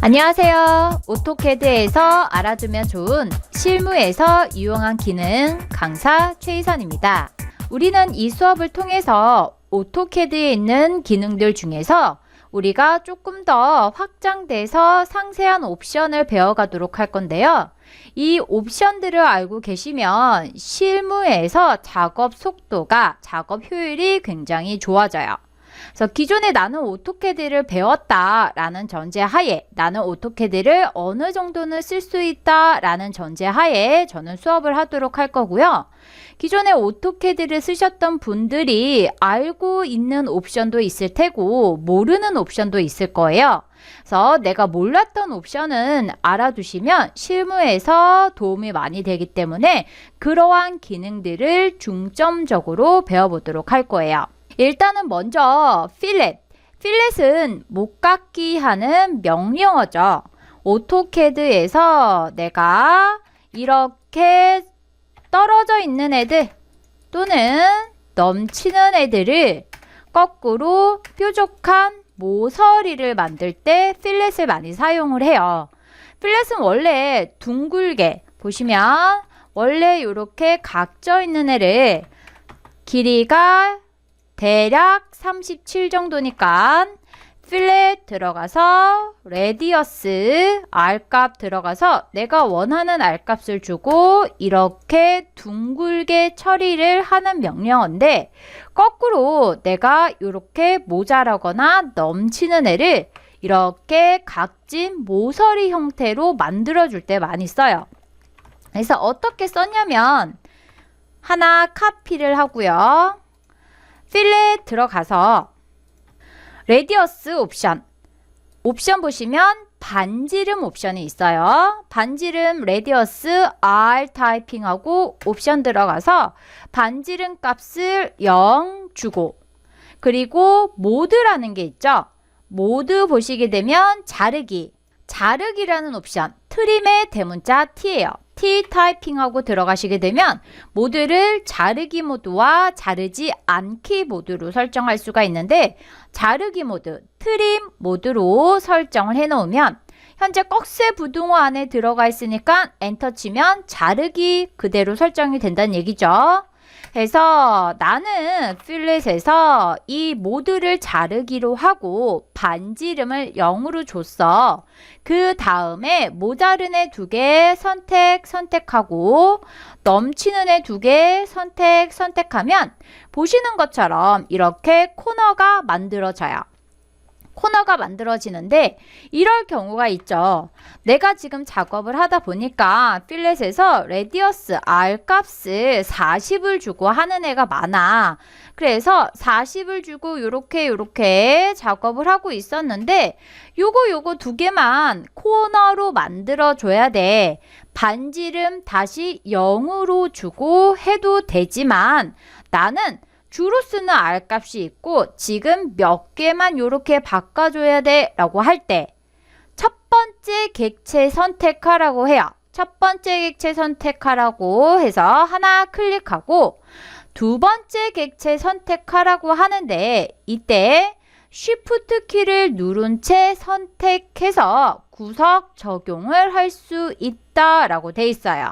안녕하세요. 오토캐드에서 알아두면 좋은 실무에서 유용한 기능 강사 최희선입니다. 우리는 이 수업을 통해서 오토캐드에 있는 기능들 중에서 우리가 조금 더 확장돼서 상세한 옵션을 배워가도록 할 건데요. 이 옵션들을 알고 계시면 실무에서 작업 속도가, 작업 효율이 굉장히 좋아져요. 그래서 기존에 나는 오토캐드를 배웠다라는 전제하에, 나는 오토캐드를 어느 정도는 쓸 수 있다라는 전제하에 저는 수업을 하도록 할 거고요. 기존에 오토캐드를 쓰셨던 분들이 알고 있는 옵션도 있을 테고 모르는 옵션도 있을 거예요. 그래서 내가 몰랐던 옵션은 알아두시면 실무에서 도움이 많이 되기 때문에 그러한 기능들을 중점적으로 배워보도록 할 거예요. 일단은 먼저 필렛은 목깎기 하는 명령어죠. 오토캐드에서 내가 이렇게 떨어져 있는 애들 또는 넘치는 애들을 거꾸로 뾰족한 모서리를 만들 때 필렛을 많이 사용을 해요. 필렛은 원래 둥글게 보시면 원래 이렇게 각져 있는 애를 길이가 대략 37 정도니까 필렛 들어가서 레디어스 R값 들어가서 내가 원하는 R값을 주고 이렇게 둥글게 처리를 하는 명령어인데 거꾸로 내가 이렇게 모자라거나 넘치는 애를 이렇게 각진 모서리 형태로 만들어 줄 때 많이 써요. 그래서 어떻게 썼냐면 하나 카피를 하고요. 필렛 들어가서 레디어스 옵션 보시면 반지름 옵션이 있어요. 반지름 레디어스 R 타이핑하고 옵션 들어가서 반지름 값을 0 주고 그리고 모드라는 게 있죠. 모드 보시게 되면 자르기라는 옵션 트림의 대문자 T예요. T 타이핑하고 들어가시게 되면 모드를 자르기 모드와 자르지 않기 모드로 설정할 수가 있는데 자르기 모드, 트림 모드로 설정을 해 놓으면 현재 꺽쇠 부등호 안에 들어가 있으니까 엔터 치면 자르기 그대로 설정이 된다는 얘기죠. 그래서 나는 필렛에서 이 모드를 자르기로 하고 반지름을 0으로 줬어. 그 다음에 모자른 애 2개 선택하고 넘치는 애 2개 선택하면 보시는 것처럼 이렇게 코너가 만들어져요. 코너가 만들어지는데 이럴 경우가 있죠. 내가 지금 작업을 하다 보니까 필렛에서 레디어스 R 값을 40을 주고 하는 애가 많아. 그래서 40을 주고 요렇게 작업을 하고 있었는데 요거 2개만 코너로 만들어 줘야 돼. 반지름 다시 0으로 주고 해도 되지만 나는 주로 쓰는 R 값이 있고 지금 몇 개만 이렇게 바꿔줘야 돼 라고 할 때 첫 번째 객체 선택하라고 해요. 첫 번째 객체 선택하라고 해서 하나 클릭하고 두 번째 객체 선택하라고 하는데 이때 Shift 키를 누른 채 선택해서 구석 적용을 할 수 있다 라고 돼 있어요.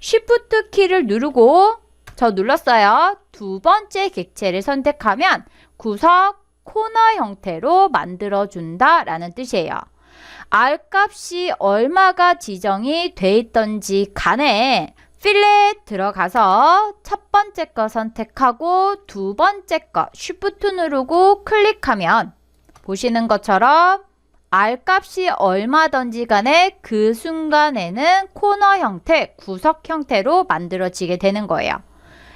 Shift 키를 누르고 저 눌렀어요. 두 번째 객체를 선택하면 구석 코너 형태로 만들어준다 라는 뜻이에요. R 값이 얼마가 지정이 돼 있던지 간에 필렛 들어가서 첫 번째 거 선택하고 두 번째 거 Shift 누르고 클릭하면 보시는 것처럼 R 값이 얼마던지 간에 그 순간에는 코너 형태, 구석 형태로 만들어지게 되는 거예요.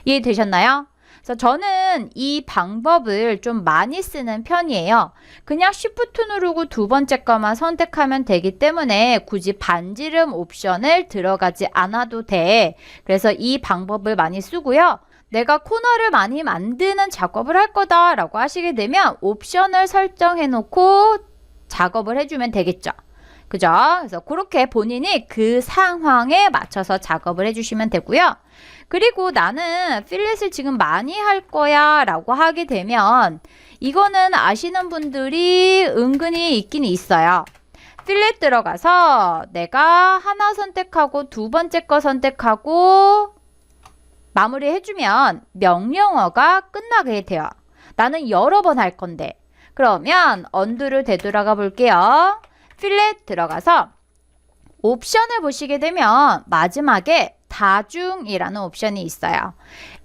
이해되셨나요? 그래서 저는 이 방법을 좀 많이 쓰는 편이에요. 그냥 Shift 누르고 두 번째 거만 선택하면 되기 때문에 굳이 반지름 옵션을 들어가지 않아도 돼. 그래서 이 방법을 많이 쓰고요. 내가 코너를 많이 만드는 작업을 할 거다 라고 하시게 되면 옵션을 설정해 놓고 작업을 해주면 되겠죠. 그죠? 그래서 그렇게 본인이 그 상황에 맞춰서 작업을 해주시면 되고요. 그리고 나는 필렛을 지금 많이 할 거야 라고 하게 되면 이거는 아시는 분들이 은근히 있긴 있어요. 필렛 들어가서 내가 하나 선택하고 두 번째 거 선택하고 마무리 해주면 명령어가 끝나게 돼요. 나는 여러 번 할 건데. 그러면 언두를 되돌아가 볼게요. 필렛 들어가서 옵션을 보시게 되면 마지막에 다중이라는 옵션이 있어요.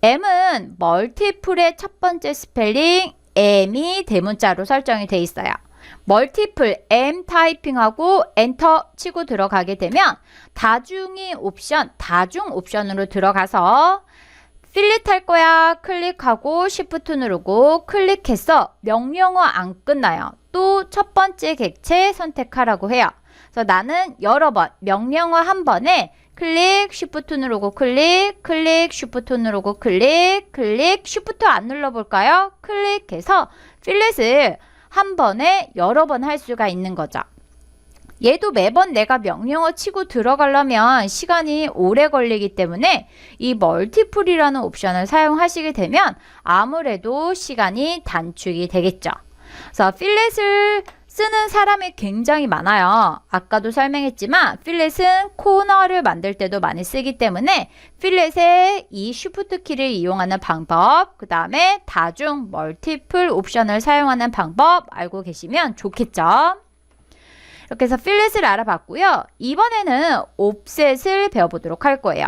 M은 멀티플의 첫 번째 스펠링 M이 대문자로 설정이 돼 있어요. 멀티플 M 타이핑하고 엔터 치고 들어가게 되면 다중이 옵션, 다중 옵션으로 들어가서 필릿 할 거야 클릭하고 Shift 누르고 클릭해서 명령어 안 끝나요. 또 첫 번째 객체 선택하라고 해요. 그래서 나는 여러 번 명령어 한 번에 클릭, Shift 누르고 클릭, 클릭, Shift 누르고 클릭, 클릭, Shift 안 눌러볼까요? 클릭해서 필렛을 한 번에 여러 번 할 수가 있는 거죠. 얘도 매번 내가 명령어 치고 들어가려면 시간이 오래 걸리기 때문에 이 멀티플이라는 옵션을 사용하시게 되면 아무래도 시간이 단축이 되겠죠. 그래서 필렛을 쓰는 사람이 굉장히 많아요. 아까도 설명했지만 필렛은 코너를 만들 때도 많이 쓰기 때문에 필렛의 이 쉬프트 키를 이용하는 방법, 그 다음에 다중 멀티플 옵션을 사용하는 방법 알고 계시면 좋겠죠. 이렇게 해서 필렛을 알아봤고요. 이번에는 옵셋을 배워보도록 할 거예요.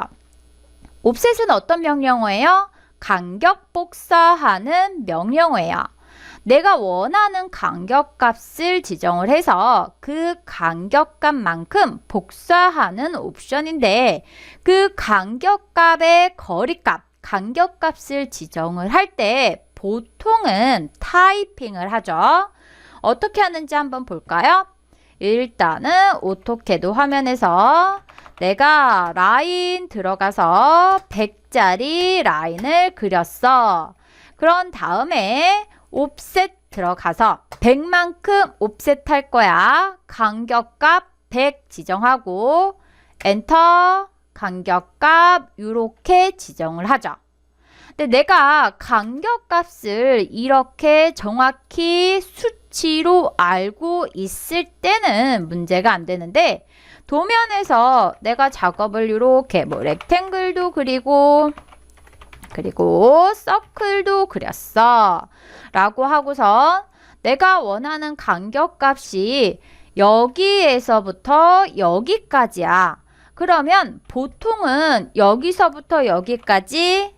옵셋은 어떤 명령어예요? 간격 복사하는 명령어예요. 내가 원하는 간격값을 지정을 해서 그 간격값만큼 복사하는 옵션인데 그 간격값의 거리값, 간격값을 지정을 할 때 보통은 타이핑을 하죠. 어떻게 하는지 한번 볼까요? 일단은 오토캐드 화면에서 내가 라인 들어가서 100짜리 라인을 그렸어. 그런 다음에 옵셋 들어가서 100만큼 옵셋 할 거야. 간격값 100 지정하고 엔터 간격값 이렇게 지정을 하죠. 근데 내가 간격값을 이렇게 정확히 수치로 알고 있을 때는 문제가 안 되는데 도면에서 내가 작업을 이렇게 뭐 렉탱글도 그리고 서클도 그렸어 라고 하고서 내가 원하는 간격값이 여기에서부터 여기까지야. 그러면 보통은 여기서부터 여기까지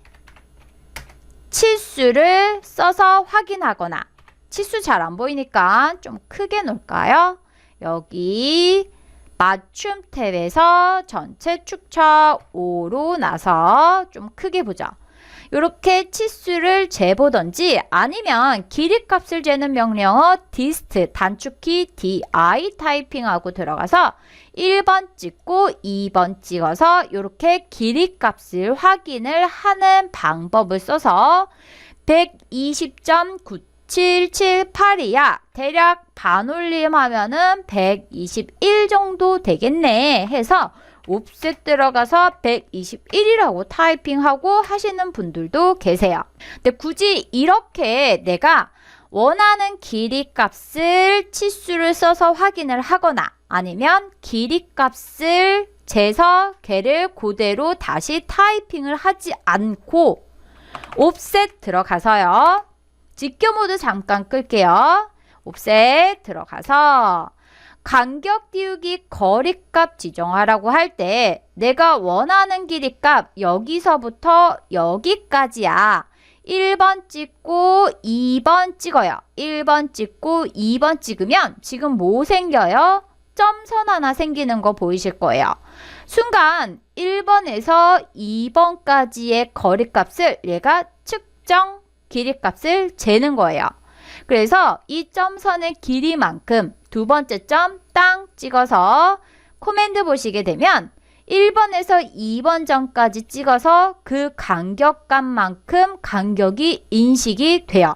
치수를 써서 확인하거나 치수 잘 안 보이니까 좀 크게 놓을까요? 여기 맞춤 탭에서 전체 축척 5로 나서 좀 크게 보죠. 이렇게 치수를 재보던지 아니면 길이값을 재는 명령어 dist 단축키 di 타이핑하고 들어가서 1번 찍고 2번 찍어서 이렇게 길이값을 확인을 하는 방법을 써서 120.9778이야. 대략 반올림 하면은 121 정도 되겠네 해서 옵셋 들어가서 121이라고 타이핑하고 하시는 분들도 계세요. 근데 굳이 이렇게 내가 원하는 길이 값을 치수를 써서 확인을 하거나 아니면 길이 값을 재서 걔를 그대로 다시 타이핑을 하지 않고 옵셋 들어가서요. 직교 모드 잠깐 끌게요. 옵셋 들어가서 간격 띄우기 거리값 지정하라고 할 때 내가 원하는 길이값 여기서부터 여기까지야. 1번 찍고 2번 찍어요. 1번 찍고 2번 찍으면 지금 뭐 생겨요? 점선 하나 생기는 거 보이실 거예요. 순간 1번에서 2번까지의 거리값을 얘가 측정 길이값을 재는 거예요. 그래서 이 점선의 길이만큼 두 번째 점 땅 찍어서 코맨드 보시게 되면 1번에서 2번 점까지 찍어서 그 간격값만큼 간격이 인식이 돼요.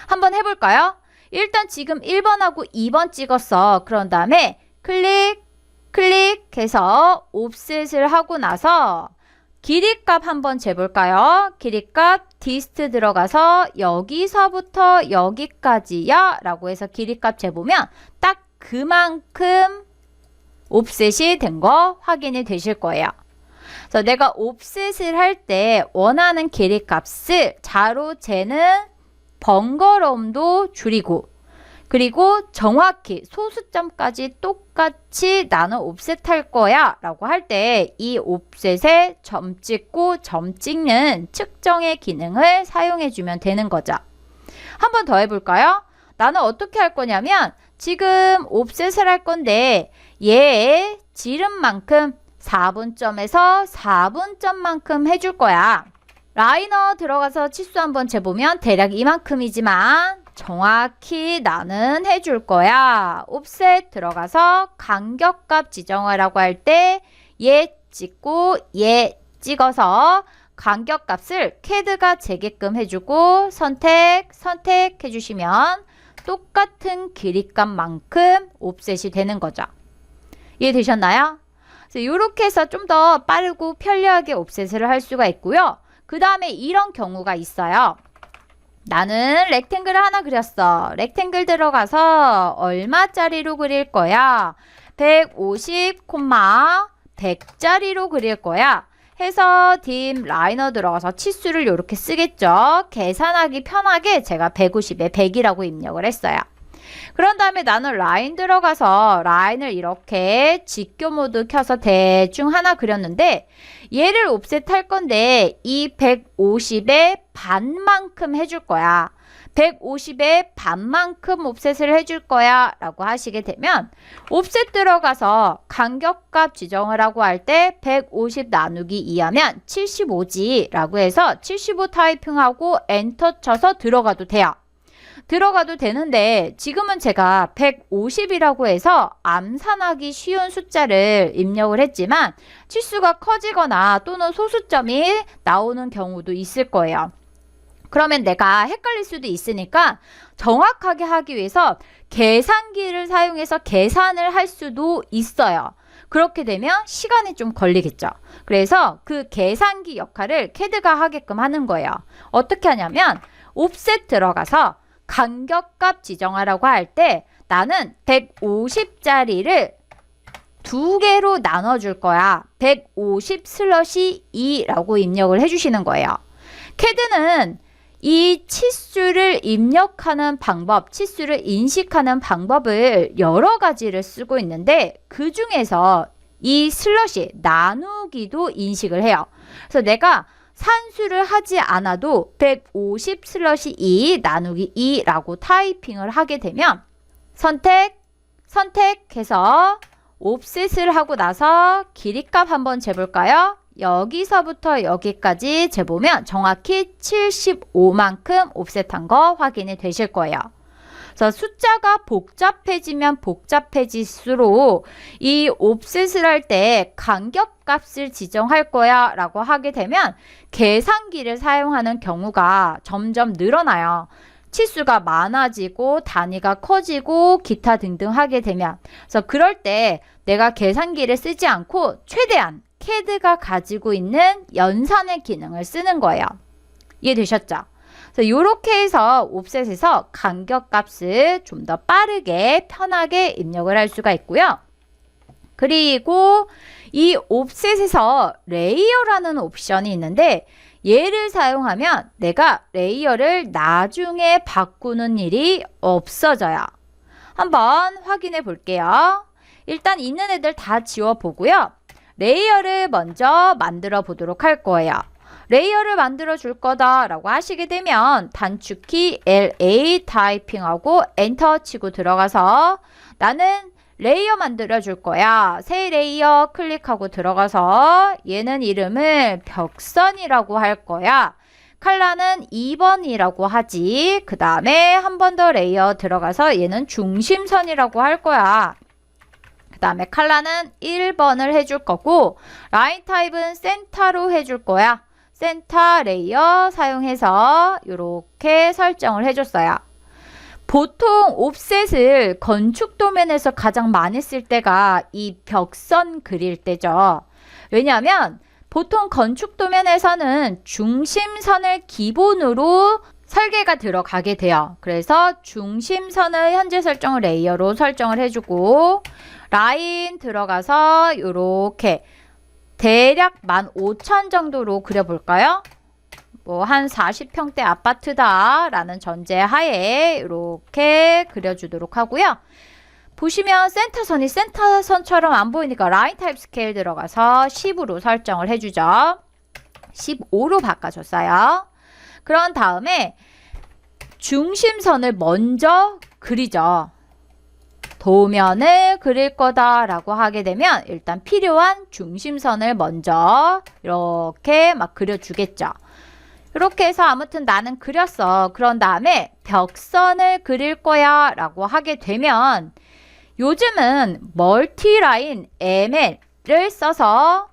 한번 해볼까요? 일단 지금 1번하고 2번 찍었어. 그런 다음에 클릭해서 옵셋을 하고 나서 길이값 한번 재볼까요? 길이값 dist 들어가서 여기서부터 여기까지야 라고 해서 길이값 재보면 딱 그만큼 옵셋이 된 거 확인이 되실 거예요. 그래서 내가 옵셋을 할 때 원하는 길이 값을 자로 재는 번거로움도 줄이고, 그리고 정확히 소수점까지 똑같이 나는 옵셋 할 거야 라고 할 때 이 옵셋에 점 찍고 점 찍는 측정의 기능을 사용해 주면 되는 거죠. 한 번 더 해볼까요? 나는 어떻게 할 거냐면 지금 옵셋을 할 건데 얘의 지름만큼 4분점에서 4분점만큼 해줄 거야. 라이너 들어가서 치수 한번 재보면 대략 이만큼이지만 정확히 나는 해줄 거야. 옵셋 들어가서 간격값 지정하라고 할 때 얘 찍고 얘 찍어서 간격값을 CAD가 재게끔 해주고 선택 해주시면 똑같은 길이값만큼 옵셋이 되는 거죠. 이해되셨나요? 이렇게 해서 좀 더 빠르고 편리하게 옵셋을 할 수가 있고요. 그 다음에 이런 경우가 있어요. 나는 렉탱글을 하나 그렸어. 렉탱글 들어가서 얼마짜리로 그릴 거야? 150, 100짜리로 그릴 거야. 해서 dim 라이너 들어가서 치수를 이렇게 쓰겠죠. 계산하기 편하게 제가 150에 100이라고 입력을 했어요. 그런 다음에 나는 라인 들어가서 라인을 이렇게 직교 모드 켜서 대충 하나 그렸는데 얘를 옵셋 할 건데 이 150의 반만큼 해줄 거야. 150의 반만큼 옵셋을 해줄 거야 라고 하시게 되면 옵셋 들어가서 간격값 지정을 하고 할 때 150 나누기 2하면 75지 라고 해서 75 타이핑하고 엔터 쳐서 들어가도 돼요. 들어가도 되는데 지금은 제가 150이라고 해서 암산하기 쉬운 숫자를 입력을 했지만 치수가 커지거나 또는 소수점이 나오는 경우도 있을 거예요. 그러면 내가 헷갈릴 수도 있으니까 정확하게 하기 위해서 계산기를 사용해서 계산을 할 수도 있어요. 그렇게 되면 시간이 좀 걸리겠죠. 그래서 그 계산기 역할을 CAD가 하게끔 하는 거예요. 어떻게 하냐면 옵셋 들어가서 간격값 지정하라고 할 때 나는 150짜리를 두 개로 나눠줄 거야. 150 슬러시 2라고 입력을 해주시는 거예요. CAD는 이 치수를 입력하는 방법, 치수를 인식하는 방법을 여러 가지를 쓰고 있는데 그 중에서 이 슬러시 나누기도 인식을 해요. 그래서 내가 산수를 하지 않아도 150 슬러시 2 나누기 2라고 타이핑을 하게 되면 선택해서 옵셋을 하고 나서 길이값 한번 재볼까요? 여기서부터 여기까지 재보면 정확히 75만큼 옵셋한 거 확인이 되실 거예요. 그래서 숫자가 복잡해지면 복잡해질수록 이 옵셋을 할 때 간격값을 지정할 거야 라고 하게 되면 계산기를 사용하는 경우가 점점 늘어나요. 치수가 많아지고 단위가 커지고 기타 등등 하게 되면 그래서 그럴 때 내가 계산기를 쓰지 않고 최대한 CAD가 가지고 있는 연산의 기능을 쓰는 거예요. 이해되셨죠? 그래서 이렇게 해서 옵셋에서 간격값을 좀 더 빠르게 편하게 입력을 할 수가 있고요. 그리고 이 옵셋에서 레이어라는 옵션이 있는데 얘를 사용하면 내가 레이어를 나중에 바꾸는 일이 없어져요. 한번 확인해 볼게요. 일단 있는 애들 다 지워보고요. 레이어를 먼저 만들어 보도록 할 거예요. 레이어를 만들어 줄 거다 라고 하시게 되면 단축키 LA 타이핑하고 엔터 치고 들어가서 나는 레이어 만들어 줄 거야. 새 레이어 클릭하고 들어가서 얘는 이름을 벽선이라고 할 거야. 컬러는 2번이라고 하지. 그 다음에 한 번 더 레이어 들어가서 얘는 중심선이라고 할 거야. 그 다음에 컬러는 1번을 해줄 거고 라인 타입은 센터로 해줄 거야. 센터 레이어 사용해서 이렇게 설정을 해줬어요. 보통 옵셋을 건축 도면에서 가장 많이 쓸 때가 이 벽선 그릴 때죠. 왜냐하면 보통 건축 도면에서는 중심선을 기본으로 설계가 들어가게 돼요. 그래서 중심선을 현재 설정을 레이어로 설정을 해주고 라인 들어가서 요렇게 대략 15,000 정도로 그려볼까요? 뭐 한 40평대 아파트다 라는 전제하에 이렇게 그려주도록 하고요. 보시면 센터선이 센터선처럼 안 보이니까 라인 타입 스케일 들어가서 10으로 설정을 해주죠. 15로 바꿔줬어요. 그런 다음에 중심선을 먼저 그리죠. 도면을 그릴 거다라고 하게 되면 일단 필요한 중심선을 먼저 이렇게 막 그려주겠죠. 이렇게 해서 아무튼 나는 그렸어. 그런 다음에 벽선을 그릴 거야 라고 하게 되면 요즘은 멀티라인 ML을 써서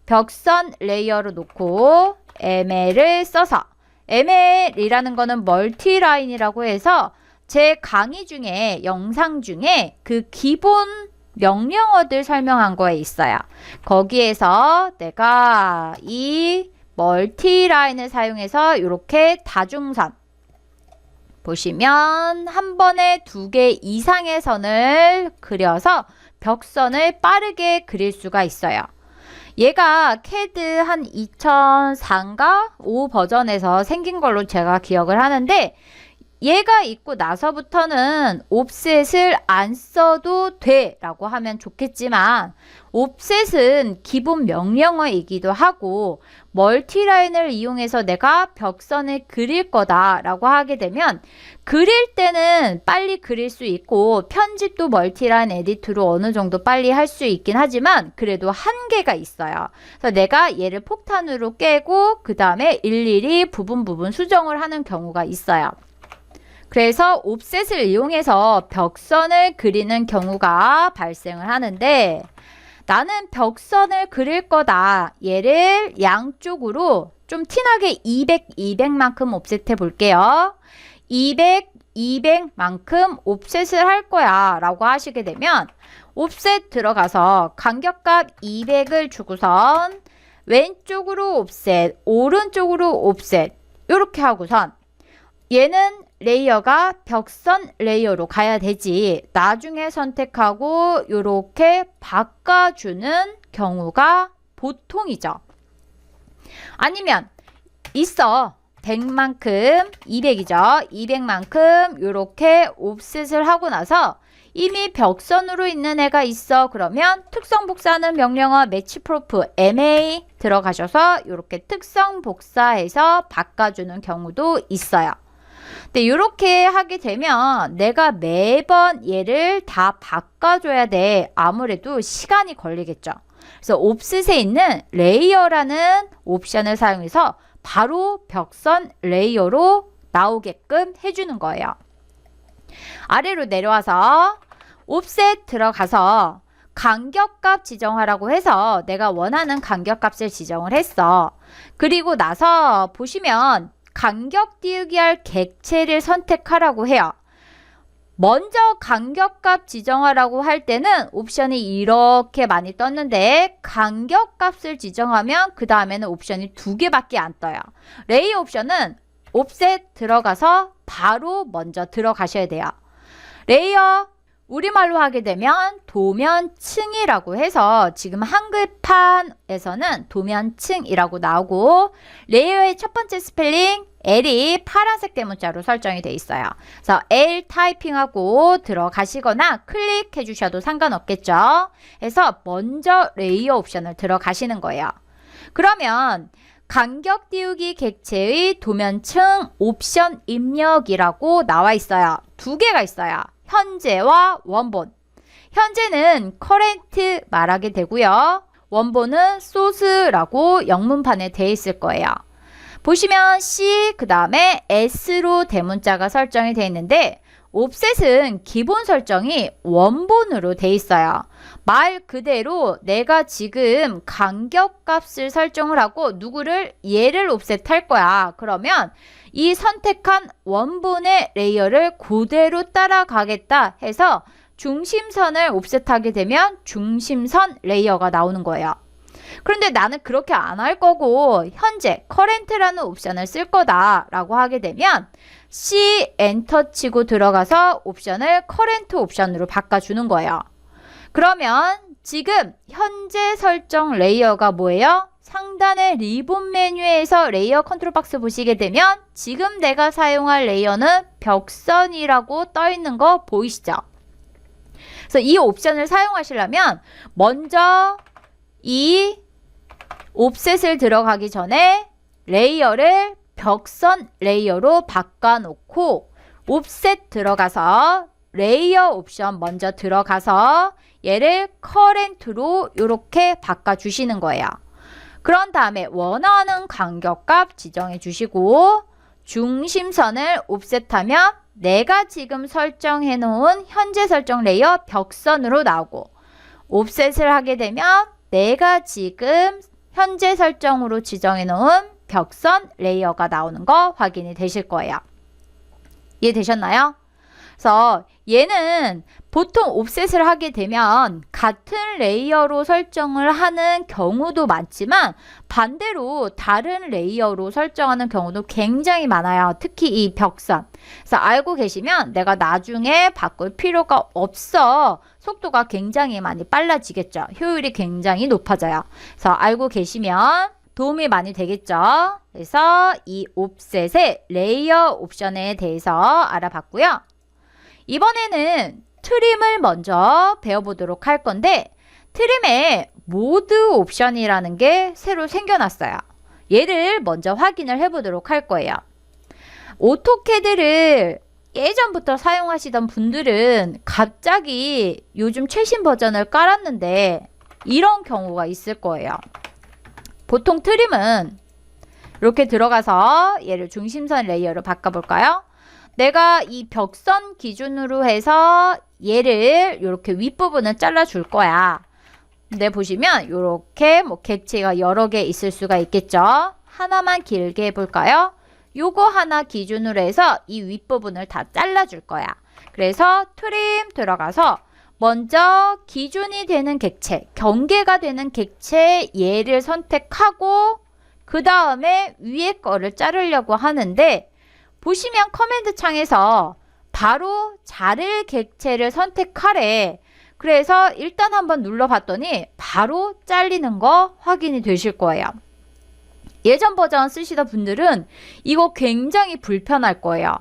벽선 레이어로 놓고 ML을 써서 ML이라는 거는 멀티라인이라고 해서 제 강의 중에 영상 중에 그 기본 명령어들 설명한 거에 있어요. 거기에서 내가 이 멀티라인을 사용해서 이렇게 다중선 보시면 한 번에 2개 이상의 선을 그려서 벽선을 빠르게 그릴 수가 있어요. 얘가 CAD 한 2004인가 5 버전에서 생긴 걸로 제가 기억을 하는데 얘가 있고 나서부터는 옵셋을 안 써도 돼 라고 하면 좋겠지만 옵셋은 기본 명령어이기도 하고 멀티라인을 이용해서 내가 벽선을 그릴 거다 라고 하게 되면 그릴 때는 빨리 그릴 수 있고 편집도 멀티라인 에디트로 어느 정도 빨리 할 수 있긴 하지만 그래도 한계가 있어요. 그래서 내가 얘를 폭탄으로 깨고 그 다음에 일일이 부분 수정을 하는 경우가 있어요. 그래서 옵셋을 이용해서 벽선을 그리는 경우가 발생을 하는데 나는 벽선을 그릴 거다. 얘를 양쪽으로 좀 티나게 200, 200만큼 옵셋해 볼게요. 200, 200만큼 옵셋을 할 거야 라고 하시게 되면 옵셋 들어가서 간격값 200을 주고선 왼쪽으로 옵셋, 오른쪽으로 옵셋 이렇게 하고선 얘는 레이어가 벽선 레이어로 가야 되지 나중에 선택하고 이렇게 바꿔주는 경우가 보통이죠. 아니면 있어 100만큼 200이죠. 200만큼 이렇게 옵셋을 하고 나서 이미 벽선으로 있는 애가 있어. 그러면 특성 복사하는 명령어 매치 프로프 MA 들어가셔서 이렇게 특성 복사해서 바꿔주는 경우도 있어요. 근데 이렇게 하게 되면 내가 매번 얘를 다 바꿔줘야 돼. 아무래도 시간이 걸리겠죠. 그래서 옵셋에 있는 레이어라는 옵션을 사용해서 바로 벽선 레이어로 나오게끔 해주는 거예요. 아래로 내려와서 옵셋 들어가서 간격값 지정하라고 해서 내가 원하는 간격값을 지정을 했어. 그리고 나서 보시면 간격 띄우기 할 객체를 선택하라고 해요. 먼저 간격값 지정하라고 할 때는 옵션이 이렇게 많이 떴는데 간격값을 지정하면 그 다음에는 옵션이 2개밖에 안 떠요. 레이어 옵션은 옵셋 들어가서 바로 먼저 들어가셔야 돼요. 레이어 우리말로 하게 되면 도면층이라고 해서 지금 한글판에서는 도면층이라고 나오고 레이어의 첫 번째 스펠링 L이 파란색 대문자로 설정이 되어 있어요. 그래서 L 타이핑하고 들어가시거나 클릭해 주셔도 상관없겠죠. 그래서 먼저 레이어 옵션을 들어가시는 거예요. 그러면 간격 띄우기 객체의 도면층 옵션 입력이라고 나와 있어요. 2개가 있어요. 현재와 원본. 현재는 current 말하게 되고요. 원본은 source라고 영문판에 되어 있을 거예요. 보시면 C 그 다음에 S로 대문자가 설정이 되어 있는데 옵셋은 기본 설정이 원본으로 되어 있어요. 말 그대로 내가 지금 간격값을 설정을 하고 누구를 얘를 옵셋할 거야. 그러면 이 선택한 원본의 레이어를 그대로 따라가겠다 해서 중심선을 옵셋하게 되면 중심선 레이어가 나오는 거예요. 그런데 나는 그렇게 안 할 거고 현재 current라는 옵션을 쓸 거다 라고 하게 되면 C 엔터 치고 들어가서 옵션을 current 옵션으로 바꿔주는 거예요. 그러면 지금 현재 설정 레이어가 뭐예요? 상단의 리본 메뉴에서 레이어 컨트롤 박스 보시게 되면 지금 내가 사용할 레이어는 벽선이라고 떠 있는 거 보이시죠? 그래서 이 옵션을 사용하시려면 먼저 이 옵셋을 들어가기 전에 레이어를 벽선 레이어로 바꿔놓고 옵셋 들어가서 레이어 옵션 먼저 들어가서 얘를 커렌트로 이렇게 바꿔주시는 거예요. 그런 다음에 원하는 간격값 지정해 주시고 중심선을 옵셋하면 내가 지금 설정해 놓은 현재 설정 레이어 벽선으로 나오고 옵셋을 하게 되면 내가 지금 현재 설정으로 지정해 놓은 벽선 레이어가 나오는 거 확인이 되실 거예요. 이해되셨나요? 그래서 얘는 보통 옵셋을 하게 되면 같은 레이어로 설정을 하는 경우도 많지만 반대로 다른 레이어로 설정하는 경우도 굉장히 많아요. 특히 이 벽선. 그래서 알고 계시면 내가 나중에 바꿀 필요가 없어. 속도가 굉장히 많이 빨라지겠죠. 효율이 굉장히 높아져요. 그래서 알고 계시면 도움이 많이 되겠죠. 그래서 이 옵셋의 레이어 옵션에 대해서 알아봤고요. 이번에는 트림을 먼저 배워보도록 할 건데 트림에 모드 옵션이라는 게 새로 생겨났어요. 얘를 먼저 확인을 해보도록 할 거예요. 오토캐드를 예전부터 사용하시던 분들은 갑자기 요즘 최신 버전을 깔았는데 이런 경우가 있을 거예요. 보통 트림은 이렇게 들어가서 얘를 중심선 레이어로 바꿔볼까요? 내가 이 벽선 기준으로 해서 얘를 이렇게 윗부분을 잘라줄 거야. 근데 보시면 이렇게 뭐 객체가 여러 개 있을 수가 있겠죠. 하나만 길게 해볼까요? 요거 하나 기준으로 해서 이 윗부분을 다 잘라줄 거야. 그래서 트림 들어가서 먼저 기준이 되는 객체, 경계가 되는 객체 얘를 선택하고 그 다음에 위에 거를 자르려고 하는데 보시면 커맨드 창에서 바로 자를 객체를 선택하래. 그래서 일단 한번 눌러봤더니 바로 잘리는 거 확인이 되실 거예요. 예전 버전 쓰시던 분들은 이거 굉장히 불편할 거예요.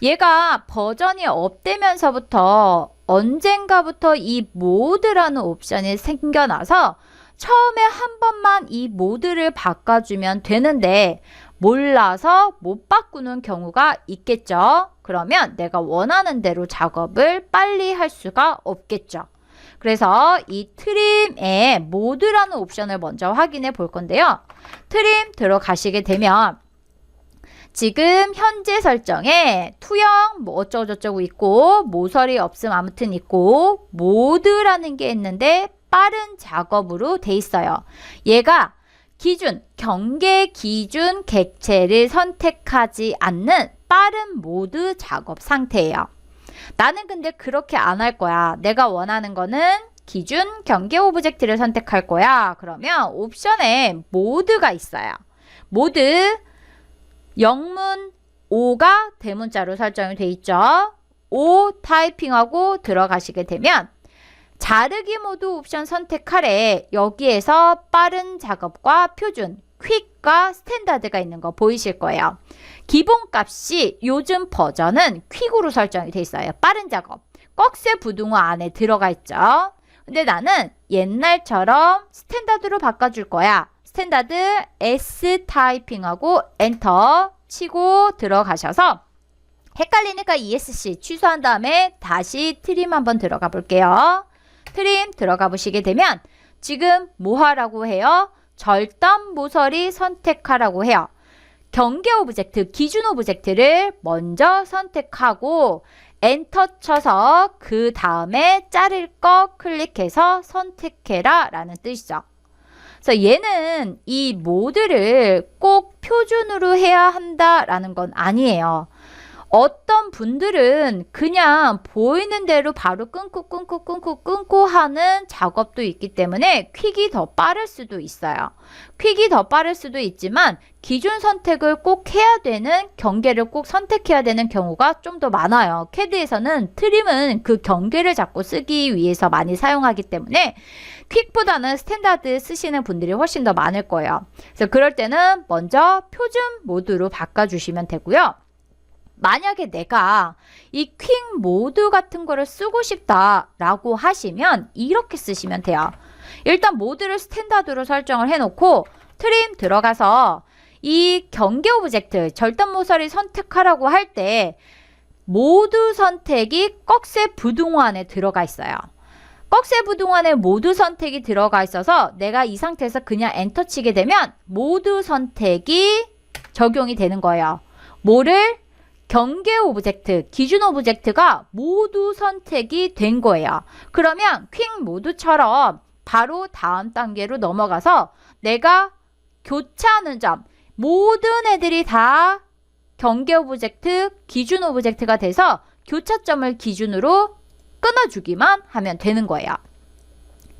얘가 버전이 업되면서부터 언젠가부터 이 모드라는 옵션이 생겨나서 처음에 한 번만 이 모드를 바꿔주면 되는데 몰라서 못 바꾸는 경우가 있겠죠. 그러면 내가 원하는 대로 작업을 빨리 할 수가 없겠죠. 그래서 이 트림의 모드라는 옵션을 먼저 확인해 볼 건데요. 트림 들어가시게 되면 지금 현재 설정에 투영 뭐 어쩌고저쩌고 있고 모서리 없음 아무튼 있고 모드라는 게 있는데 빠른 작업으로 돼 있어요. 얘가 기준, 경계 기준 객체를 선택하지 않는 빠른 모드 작업 상태예요. 나는 근데 그렇게 안 할 거야. 내가 원하는 거는 기준, 경계 오브젝트를 선택할 거야. 그러면 옵션에 모드가 있어요. 모드, 영문 O가 대문자로 설정이 돼 있죠. O 타이핑하고 들어가시게 되면 자르기 모드 옵션 선택하래. 여기에서 빠른 작업과 표준, 퀵과 스탠다드가 있는 거 보이실 거예요. 기본값이 요즘 버전은 퀵으로 설정이 돼 있어요. 빠른 작업. 꺽쇠 부등호 안에 들어가 있죠. 근데 나는 옛날처럼 스탠다드로 바꿔줄 거야. 스탠다드 S 타이핑하고 엔터 치고 들어가셔서 헷갈리니까 ESC 취소한 다음에 다시 트림 한번 들어가 볼게요. 트림 들어가 보시게 되면 지금 뭐 하라고 해요? 절단 모서리 선택하라고 해요. 경계 오브젝트, 기준 오브젝트를 먼저 선택하고 엔터 쳐서 그 다음에 자를 거 클릭해서 선택해라 라는 뜻이죠. 그래서 얘는 이 모드를 꼭 표준으로 해야 한다라는 건 아니에요. 어떤 분들은 그냥 보이는 대로 바로 끊고 하는 작업도 있기 때문에 퀵이 더 빠를 수도 있어요. 퀵이 더 빠를 수도 있지만 기준 선택을 꼭 해야 되는, 경계를 꼭 선택해야 되는 경우가 좀 더 많아요. CAD에서는 트림은 그 경계를 잡고 쓰기 위해서 많이 사용하기 때문에 퀵보다는 스탠다드 쓰시는 분들이 훨씬 더 많을 거예요. 그래서 그럴 때는 먼저 표준 모드로 바꿔주시면 되고요. 만약에 내가 이 퀵 모드 같은 거를 쓰고 싶다라고 하시면 이렇게 쓰시면 돼요. 일단 모드를 스탠다드로 설정을 해놓고 트림 들어가서 이 경계 오브젝트, 절단 모서리 선택하라고 할 때 모드 선택이 꺽쇠 부등호 안에 들어가 있어요. 꺽쇠 부등호 안에 모드 선택이 들어가 있어서 내가 이 상태에서 그냥 엔터 치게 되면 모드 선택이 적용이 되는 거예요. 뭐를? 경계 오브젝트, 기준 오브젝트가 모두 선택이 된 거예요. 그러면 퀵 모드처럼 바로 다음 단계로 넘어가서 내가 교차하는 점, 모든 애들이 다 경계 오브젝트, 기준 오브젝트가 돼서 교차점을 기준으로 끊어주기만 하면 되는 거예요.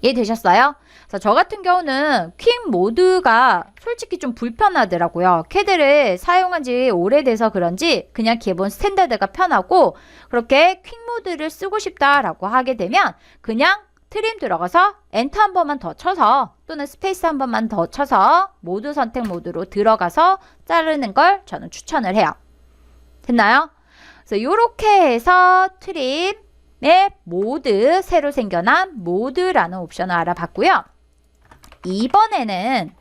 이해되셨어요? 그래서 저 같은 경우는 퀵 모드가 솔직히 좀 불편하더라고요. CAD를 사용한 지 오래돼서 그런지 그냥 기본 스탠다드가 편하고, 그렇게 퀵 모드를 쓰고 싶다라고 하게 되면 그냥 트림 들어가서 엔터 한 번만 더 쳐서 또는 스페이스 한 번만 더 쳐서 모드 선택 모드로 들어가서 자르는 걸 저는 추천을 해요. 됐나요? 그래서 이렇게 해서 트림 모드, 새로 생겨난 모드라는 옵션을 알아봤고요. 이번에는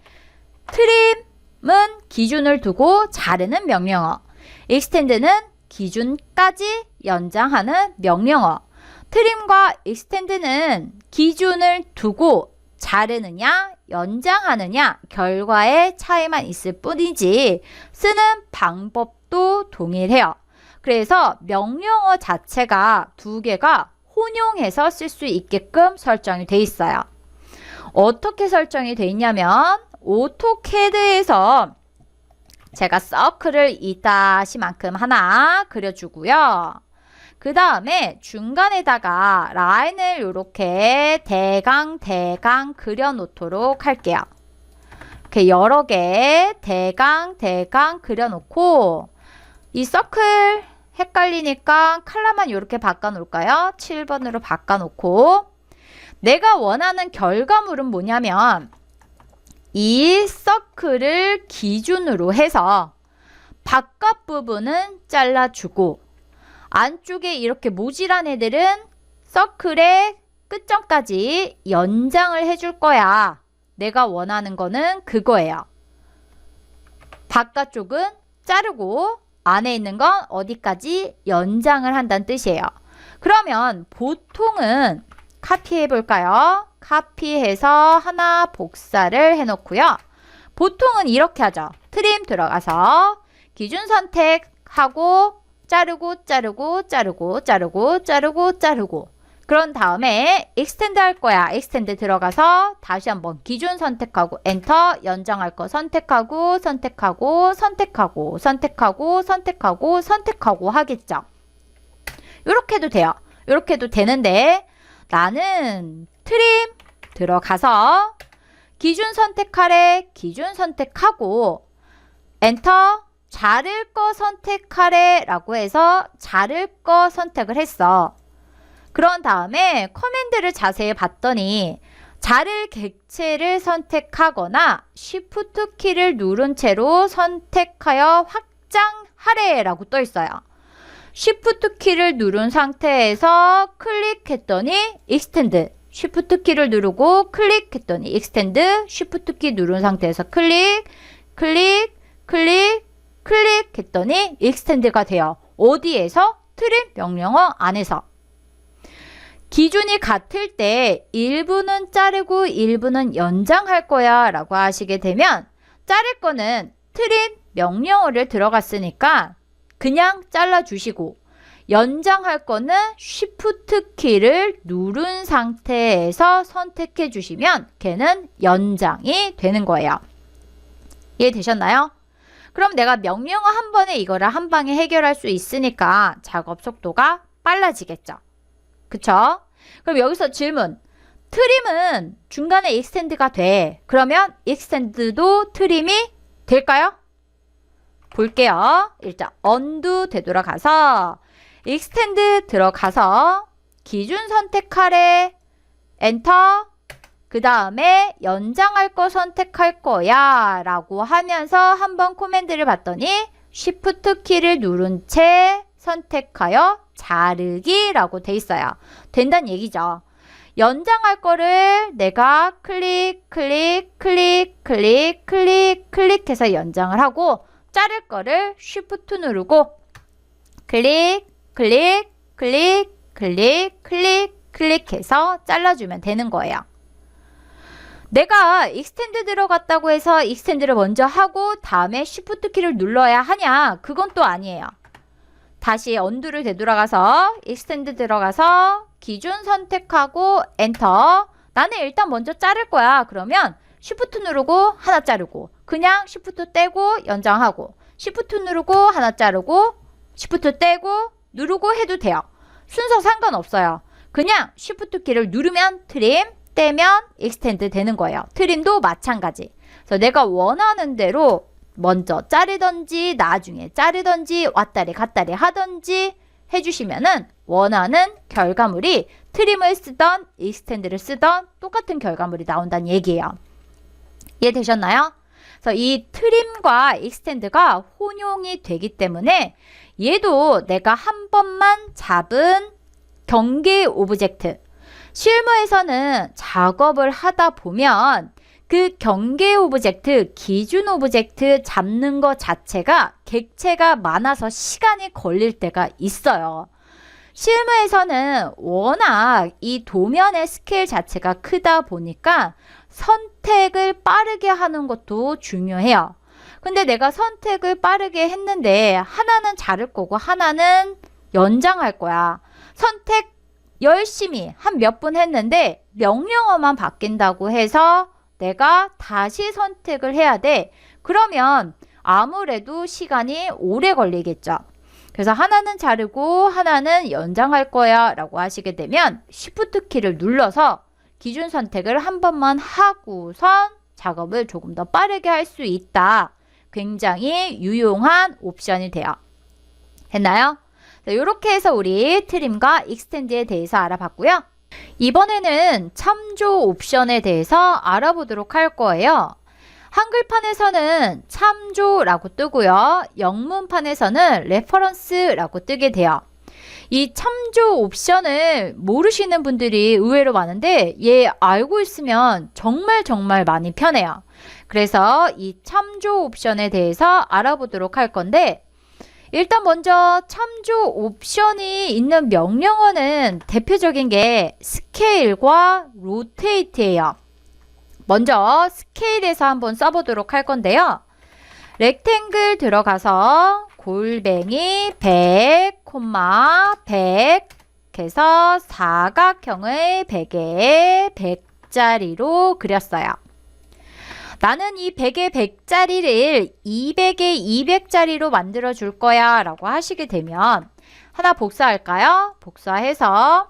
트림은 기준을 두고 자르는 명령어, 익스텐드는 기준까지 연장하는 명령어. 트림과 익스텐드는 기준을 두고 자르느냐 연장하느냐 결과의 차이만 있을 뿐이지 쓰는 방법도 동일해요. 그래서 명령어 자체가 두 개가 혼용해서 쓸 수 있게끔 설정이 돼 있어요. 어떻게 설정이 돼 있냐면 오토캐드에서 제가 서클을 2-만큼 하나 그려주고요. 그 다음에 중간에다가 라인을 이렇게 대강 그려놓도록 할게요. 이렇게 여러 개 대강 그려놓고, 이 서클 헷갈리니까 컬러만 이렇게 바꿔놓을까요? 7번으로 바꿔놓고, 내가 원하는 결과물은 뭐냐면 이 서클을 기준으로 해서 바깥 부분은 잘라주고 안쪽에 이렇게 모질한 애들은 서클의 끝점까지 연장을 해줄 거야. 내가 원하는 거는 그거예요. 바깥쪽은 자르고 안에 있는 건 어디까지 연장을 한다는 뜻이에요. 그러면 보통은 카피해 볼까요? 카피해서 하나 복사를 해놓고요. 보통은 이렇게 하죠. 트림 들어가서 기준 선택하고 자르고 그런 다음에 익스텐드 할 거야. 익스텐드 들어가서 다시 한번 기준 선택하고 엔터, 연장할 거 선택하고 하겠죠. 이렇게 해도 돼요. 이렇게 해도 되는데 나는 트림 들어가서 기준 선택하래, 기준 선택하고 엔터, 자를 거 선택하래 라고 해서 자를 거 선택을 했어. 그런 다음에 커맨드를 자세히 봤더니 자를 객체를 선택하거나 Shift 키를 누른 채로 선택하여 확장하래 라고 떠 있어요. Shift 키를 누른 상태에서 클릭했더니 익스텐드, Shift 키를 누르고 클릭했더니 익스텐드, Shift 키 누른 상태에서 클릭했더니 익스텐드가 돼요. 어디에서? 트림 명령어 안에서. 기준이 같을 때 일부는 자르고 일부는 연장할 거야 라고 하시게 되면 자를 거는 트림 명령어를 들어갔으니까 그냥 잘라주시고, 연장할 거는 Shift 키를 누른 상태에서 선택해 주시면 걔는 연장이 되는 거예요. 이해되셨나요? 그럼 내가 명령어 한 번에 이거를 한 방에 해결할 수 있으니까 작업 속도가 빨라지겠죠. 그쵸? 그럼 여기서 질문. 트림은 중간에 익스텐드가 돼. 그러면 익스텐드도 트림이 될까요? 볼게요. 일단 언두 되돌아가서 익스텐드 들어가서 기준 선택하래. 엔터. 그 다음에 연장할 거 선택할 거야 라고 하면서 한번 코맨드를 봤더니 Shift 키를 누른 채 선택하여 자르기 라고 돼 있어요. 된다는 얘기죠. 연장할 거를 내가 클릭해서 연장을 하고 자를 거를 Shift 누르고 클릭해서 잘라주면 되는 거예요. 내가 익스텐드 들어갔다고 해서 익스텐드를 먼저 하고 다음에 Shift 키를 눌러야 하냐? 그건 또 아니에요. 다시 언두를 되돌아가서 익스텐드 들어가서 기준 선택하고 엔터. 나는 일단 먼저 자를 거야. 그러면 Shift 누르고 하나 자르고 그냥 Shift 떼고 연장하고 Shift 누르고 하나 자르고 Shift 떼고 누르고 해도 돼요. 순서 상관없어요. 그냥 Shift 키를 누르면 트림, 떼면 익스텐드 되는 거예요. 트림도 마찬가지. 그래서 내가 원하는 대로 먼저 자르던지 나중에 자르던지 왔다리 갔다리 하던지 해주시면은 원하는 결과물이 트림을 쓰던 익스텐드를 쓰던 똑같은 결과물이 나온다는 얘기예요. 이해되셨나요? 그래서 이 트림과 익스텐드가 혼용이 되기 때문에 얘도 내가 한 번만 잡은 경계 오브젝트. 실무에서는 작업을 하다 보면 그 경계 오브젝트, 기준 오브젝트 잡는 것 자체가 객체가 많아서 시간이 걸릴 때가 있어요. 실무에서는 워낙 이 도면의 스케일 자체가 크다 보니까 선택을 빠르게 하는 것도 중요해요. 근데 내가 선택을 빠르게 했는데 하나는 자를 거고 하나는 연장할 거야. 선택 열심히 한 몇 분 했는데 명령어만 바뀐다고 해서 내가 다시 선택을 해야 돼. 그러면 아무래도 시간이 오래 걸리겠죠. 그래서 하나는 자르고 하나는 연장할 거야 라고 하시게 되면 Shift 키를 눌러서 기준 선택을 한 번만 하고선 작업을 조금 더 빠르게 할 수 있다. 굉장히 유용한 옵션이 돼요. 됐나요? 이렇게 해서 우리 트림과 익스텐드에 대해서 알아봤고요. 이번에는 참조 옵션에 대해서 알아보도록 할 거예요. 한글판에서는 참조라고 뜨고요. 영문판에서는 레퍼런스라고 뜨게 돼요. 이 참조 옵션을 모르시는 분들이 의외로 많은데 얘 알고 있으면 정말 많이 편해요. 그래서 이 참조 옵션에 대해서 알아보도록 할 건데 일단 먼저 참조 옵션이 있는 명령어는 대표적인 게 스케일과 로테이트예요. 먼저 스케일에서 한번 써보도록 할 건데요. 렉탱글 들어가서 골뱅이 100, 100 해서 사각형의 100에 100짜리로 그렸어요. 나는 이 100에 100짜리를 200에 200짜리로 만들어 줄 거야 라고 하시게 되면 하나 복사할까요? 복사해서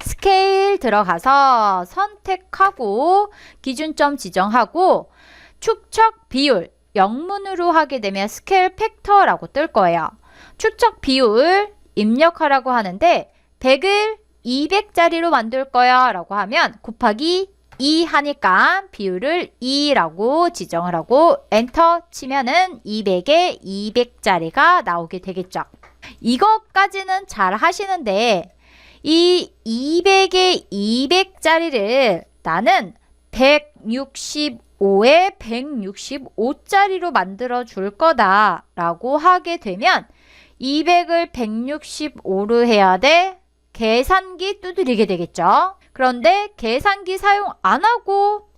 스케일 들어가서 선택하고 기준점 지정하고 축척 비율 영문으로 하게 되면 스케일 팩터라고 뜰 거예요. 축척 비율 입력하라고 하는데 100을 200짜리로 만들 거야 라고 하면 곱하기 2 하니까 비율을 2라고 지정을 하고 엔터 치면은 200에 200짜리가 나오게 되겠죠. 이것까지는 잘 하시는데 이 200에 200짜리를 나는 165에 165짜리로 만들어 줄 거다 라고 하게 되면 200을 165로 해야 돼. 계산기 두드리게 되겠죠. 그런데 계산기 사용 안 하고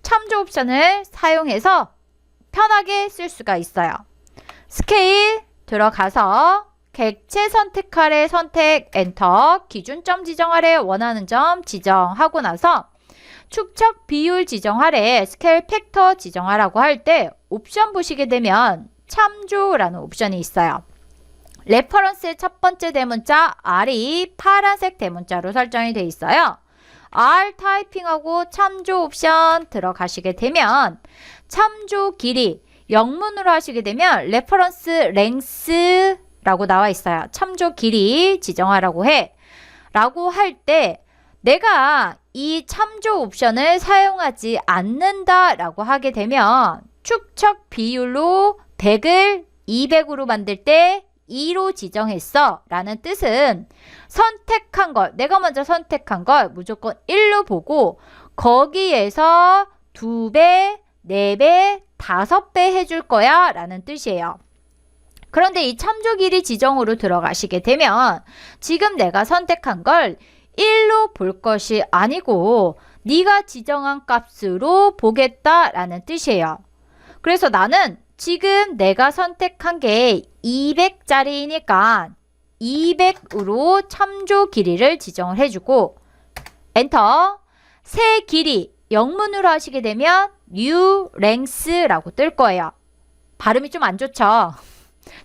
참조 옵션을 사용해서 편하게 쓸 수가 있어요. 스케일 들어가서 객체 선택하래 선택 엔터 기준점 지정하래 원하는 점 지정하고 나서 축척 비율 지정하래 스케일 팩터 지정하라고 할 때 옵션 보시게 되면 참조라는 옵션이 있어요. 레퍼런스의 첫 번째 대문자 R이 파란색 대문자로 설정이 되어 있어요. R 타이핑하고 참조 옵션 들어가시게 되면 참조 길이 영문으로 하시게 되면 레퍼런스 랭스라고 나와 있어요. 참조 길이 지정하라고 해. 라고 할 때 내가 이 참조 옵션을 사용하지 않는다라고 하게 되면 축척 비율로 100을 200으로 만들 때 2로 지정했어 라는 뜻은 선택한 걸, 내가 먼저 선택한 걸 무조건 1로 보고 거기에서 2배, 4배, 5배 해줄 거야 라는 뜻이에요. 그런데 이 참조 길이 지정으로 들어가시게 되면 지금 내가 선택한 걸 1로 볼 것이 아니고 네가 지정한 값으로 보겠다라는 뜻이에요. 그래서 나는 지금 내가 선택한 게 200짜리니까 200으로 참조 길이를 지정을 해주고 엔터. 새 길이 영문으로 하시게 되면 new length라고 뜰 거예요. 발음이 좀 안 좋죠?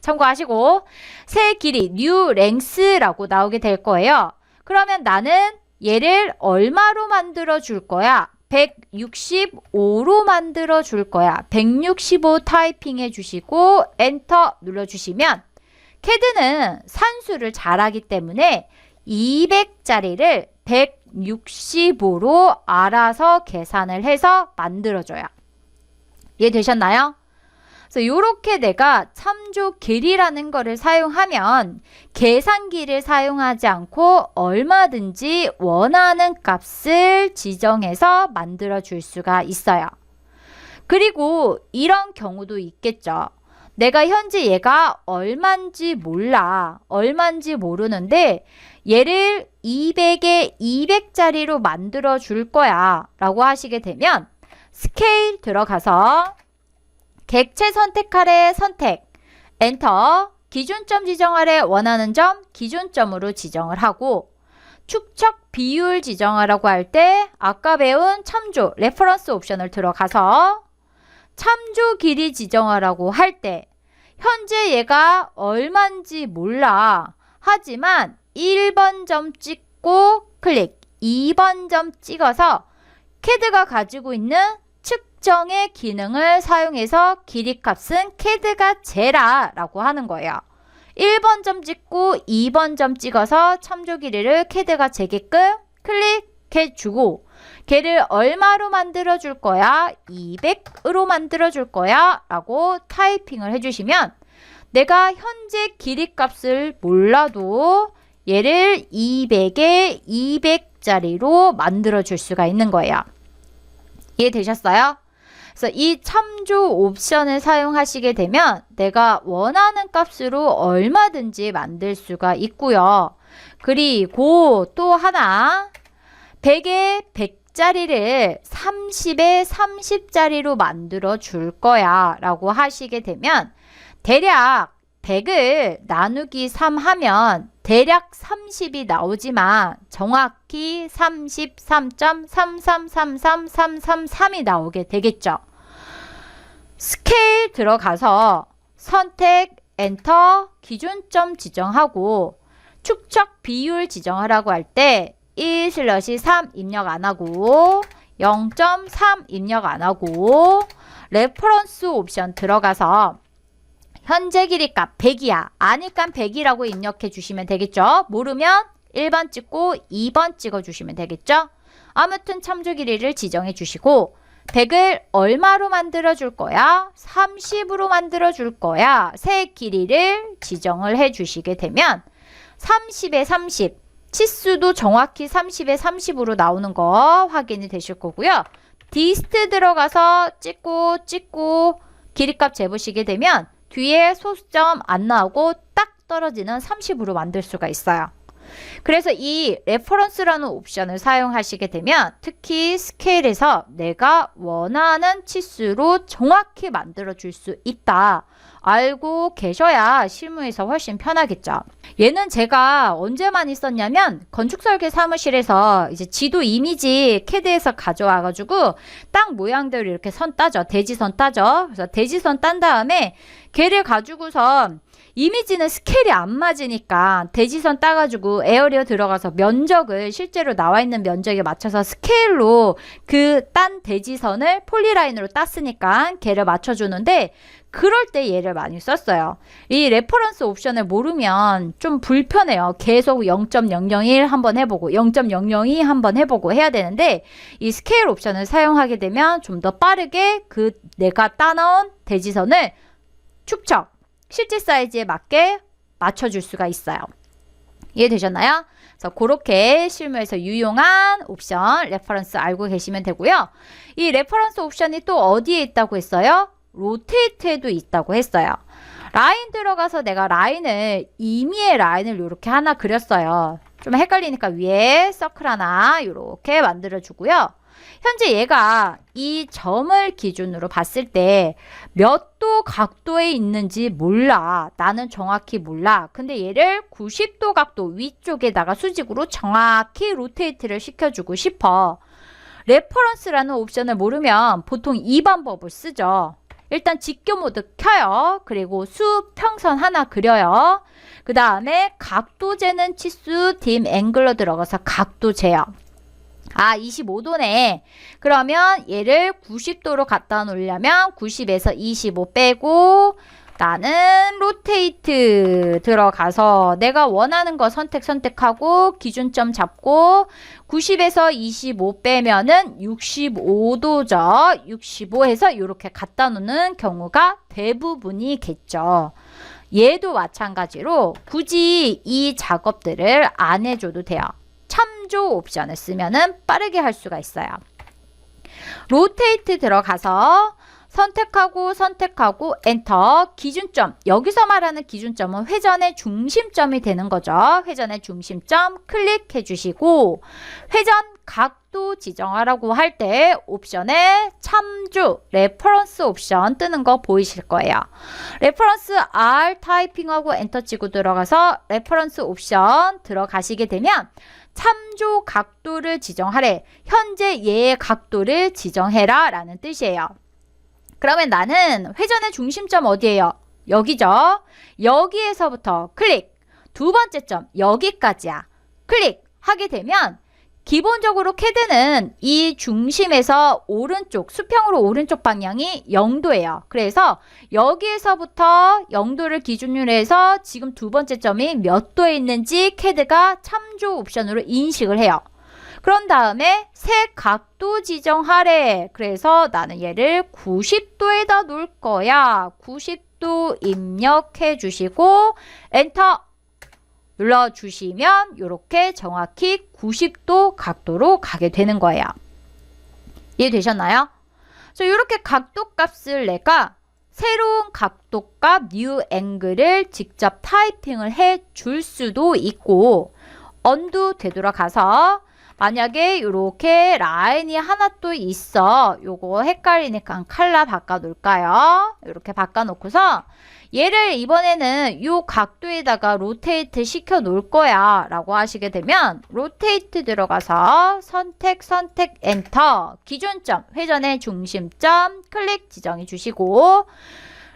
참고하시고 새 길이 new length라고 나오게 될 거예요. 그러면 나는 얘를 얼마로 만들어 줄 거야? 165로 만들어 줄 거야. 165 타이핑 해주시고 엔터 눌러주시면 캐드는 산수를 잘하기 때문에 200짜리를 165로 알아서 계산을 해서 만들어줘요. 이해되셨나요? 그래서 이렇게 내가 참조 길이라는 거를 사용하면 계산기를 사용하지 않고 얼마든지 원하는 값을 지정해서 만들어 줄 수가 있어요. 그리고 이런 경우도 있겠죠. 내가 현재 얘가 얼만지 몰라. 얼만지 모르는데 얘를 200에 200짜리로 만들어 줄 거야 라고 하시게 되면 스케일 들어가서 객체 선택 아래 선택, 엔터, 기준점 지정 아래 원하는 점 기준점으로 지정을 하고 축척 비율 지정하라고 할 때 아까 배운 참조, 레퍼런스 옵션을 들어가서 참조 길이 지정하라고 할 때 현재 얘가 얼만지 몰라. 하지만 1번 점 찍고 클릭, 2번 점 찍어서 캐드가 가지고 있는 측정의 기능을 사용해서 길이 값은 캐드가 재라 라고 하는 거예요. 1번 점 찍고 2번 점 찍어서 참조 길이를 캐드가 재게끔 클릭해 주고 걔를 얼마로 만들어 줄 거야? 200으로 만들어 줄 거야 라고 타이핑을 해주시면 내가 현재 길이 값을 몰라도 얘를 200에 200짜리로 만들어 줄 수가 있는 거예요. 이해되셨어요? 그래서 이 참조 옵션을 사용하시게 되면 내가 원하는 값으로 얼마든지 만들 수가 있고요. 그리고 또 하나 100에 100짜리를 30에 30짜리로 만들어 줄 거야 라고 하시게 되면 대략 100을 나누기 3 하면 대략 30이 나오지만 정확히 33.3333333이 나오게 되겠죠. 스케일 들어가서 선택, 엔터, 기준점 지정하고 축척 비율 지정하라고 할 때 1/3 입력 안 하고 0.3 입력 안 하고 레퍼런스 옵션 들어가서 현재 길이 값 100이야. 아니까 100이라고 입력해 주시면 되겠죠. 모르면 1번 찍고 2번 찍어 주시면 되겠죠. 아무튼 참조 길이를 지정해 주시고 100을 얼마로 만들어 줄 거야? 30으로 만들어 줄 거야. 새 길이를 지정을 해 주시게 되면 30에 30 치수도 정확히 30에 30으로 나오는 거 확인이 되실 거고요. 디스트 들어가서 찍고 길이값 재보시게 되면 뒤에 소수점 안 나오고 딱 떨어지는 30으로 만들 수가 있어요. 그래서 이 레퍼런스라는 옵션을 사용하시게 되면 특히 스케일에서 내가 원하는 치수로 정확히 만들어 줄 수 있다. 알고 계셔야 실무에서 훨씬 편하겠죠. 얘는 제가 언제 많이 썼냐면 건축설계 사무실에서 이제 지도 이미지 CAD에서 가져와가지고 땅 모양대로 이렇게 선 따죠. 대지선 따죠. 그래서 대지선 딴 다음에 걔를 가지고서 이미지는 스케일이 안 맞으니까 대지선 따가지고 에어리어 들어가서 면적을 실제로 나와 있는 면적에 맞춰서 스케일로 그 딴 대지선을 폴리라인으로 땄으니까 걔를 맞춰주는데 그럴 때 얘를 많이 썼어요. 이 레퍼런스 옵션을 모르면 좀 불편해요. 계속 0.001 한번 해보고 0.002 한번 해보고 해야 되는데 이 스케일 옵션을 사용하게 되면 좀 더 빠르게 그 내가 따놓은 대지선을 축척 실제 사이즈에 맞게 맞춰줄 수가 있어요. 이해되셨나요? 그래서 그렇게 실무에서 유용한 옵션 레퍼런스 알고 계시면 되고요. 이 레퍼런스 옵션이 또 어디에 있다고 했어요? 로테이트에도 있다고 했어요. 라인 들어가서 내가 라인을 임의의 라인을 이렇게 하나 그렸어요. 좀 헷갈리니까 위에 서클 하나 이렇게 만들어 주고요. 현재 얘가 이 점을 기준으로 봤을 때 몇 도 각도에 있는지 몰라. 나는 정확히 몰라. 근데 얘를 90도 각도 위쪽에다가 수직으로 정확히 로테이트를 시켜주고 싶어. 레퍼런스라는 옵션을 모르면 보통 이 방법을 쓰죠. 일단 직교 모드 켜요. 그리고 수평선 하나 그려요. 그 다음에 각도 재는 치수 dim 앵글로 들어가서 각도 재요. 아, 25도네. 그러면 얘를 90도로 갖다 놓으려면 90에서 25 빼고 나는 로테이트 들어가서 내가 원하는 거 선택하고 기준점 잡고 90에서 25 빼면은 65도죠. 65에서 이렇게 갖다 놓는 경우가 대부분이겠죠. 얘도 마찬가지로 굳이 이 작업들을 안 해줘도 돼요. 참조 옵션을 쓰면은 빠르게 할 수가 있어요. 로테이트 들어가서 선택하고 엔터 기준점. 여기서 말하는 기준점은 회전의 중심점이 되는 거죠. 회전의 중심점 클릭해 주시고 회전 각도 지정하라고 할 때 옵션에 참조 레퍼런스 옵션 뜨는 거 보이실 거예요. 레퍼런스 R 타이핑하고 엔터 치고 들어가서 레퍼런스 옵션 들어가시게 되면 참조 각도를 지정하래. 현재 얘의 각도를 지정해라 라는 뜻이에요. 그러면 나는 회전의 중심점 어디예요? 여기죠. 여기에서부터 클릭. 두 번째 점 여기까지야. 클릭 하게 되면 기본적으로 CAD는 이 중심에서 오른쪽, 수평으로 오른쪽 방향이 0도예요. 그래서 여기에서부터 0도를 기준으로 해서 지금 두 번째 점이 몇 도에 있는지 CAD가 참조 옵션으로 인식을 해요. 그런 다음에 새 각도 지정하래. 그래서 나는 얘를 90도에다 놓을 거야. 90도 입력해 주시고 엔터 눌러주시면 이렇게 정확히 90도 각도로 가게 되는 거예요. 이해되셨나요? 그래서 이렇게 각도 값을 내가 새로운 각도 값 new 앵글을 직접 타이핑을 해 줄 수도 있고 언두 되돌아가서 만약에 이렇게 라인이 하나 또 있어. 요거 헷갈리니까 컬러 바꿔 놓을까요? 이렇게 바꿔 놓고서 얘를 이번에는 요 각도에다가 로테이트 시켜 놓을 거야 라고 하시게 되면 로테이트 들어가서 선택 엔터 기준점 회전의 중심점 클릭 지정해 주시고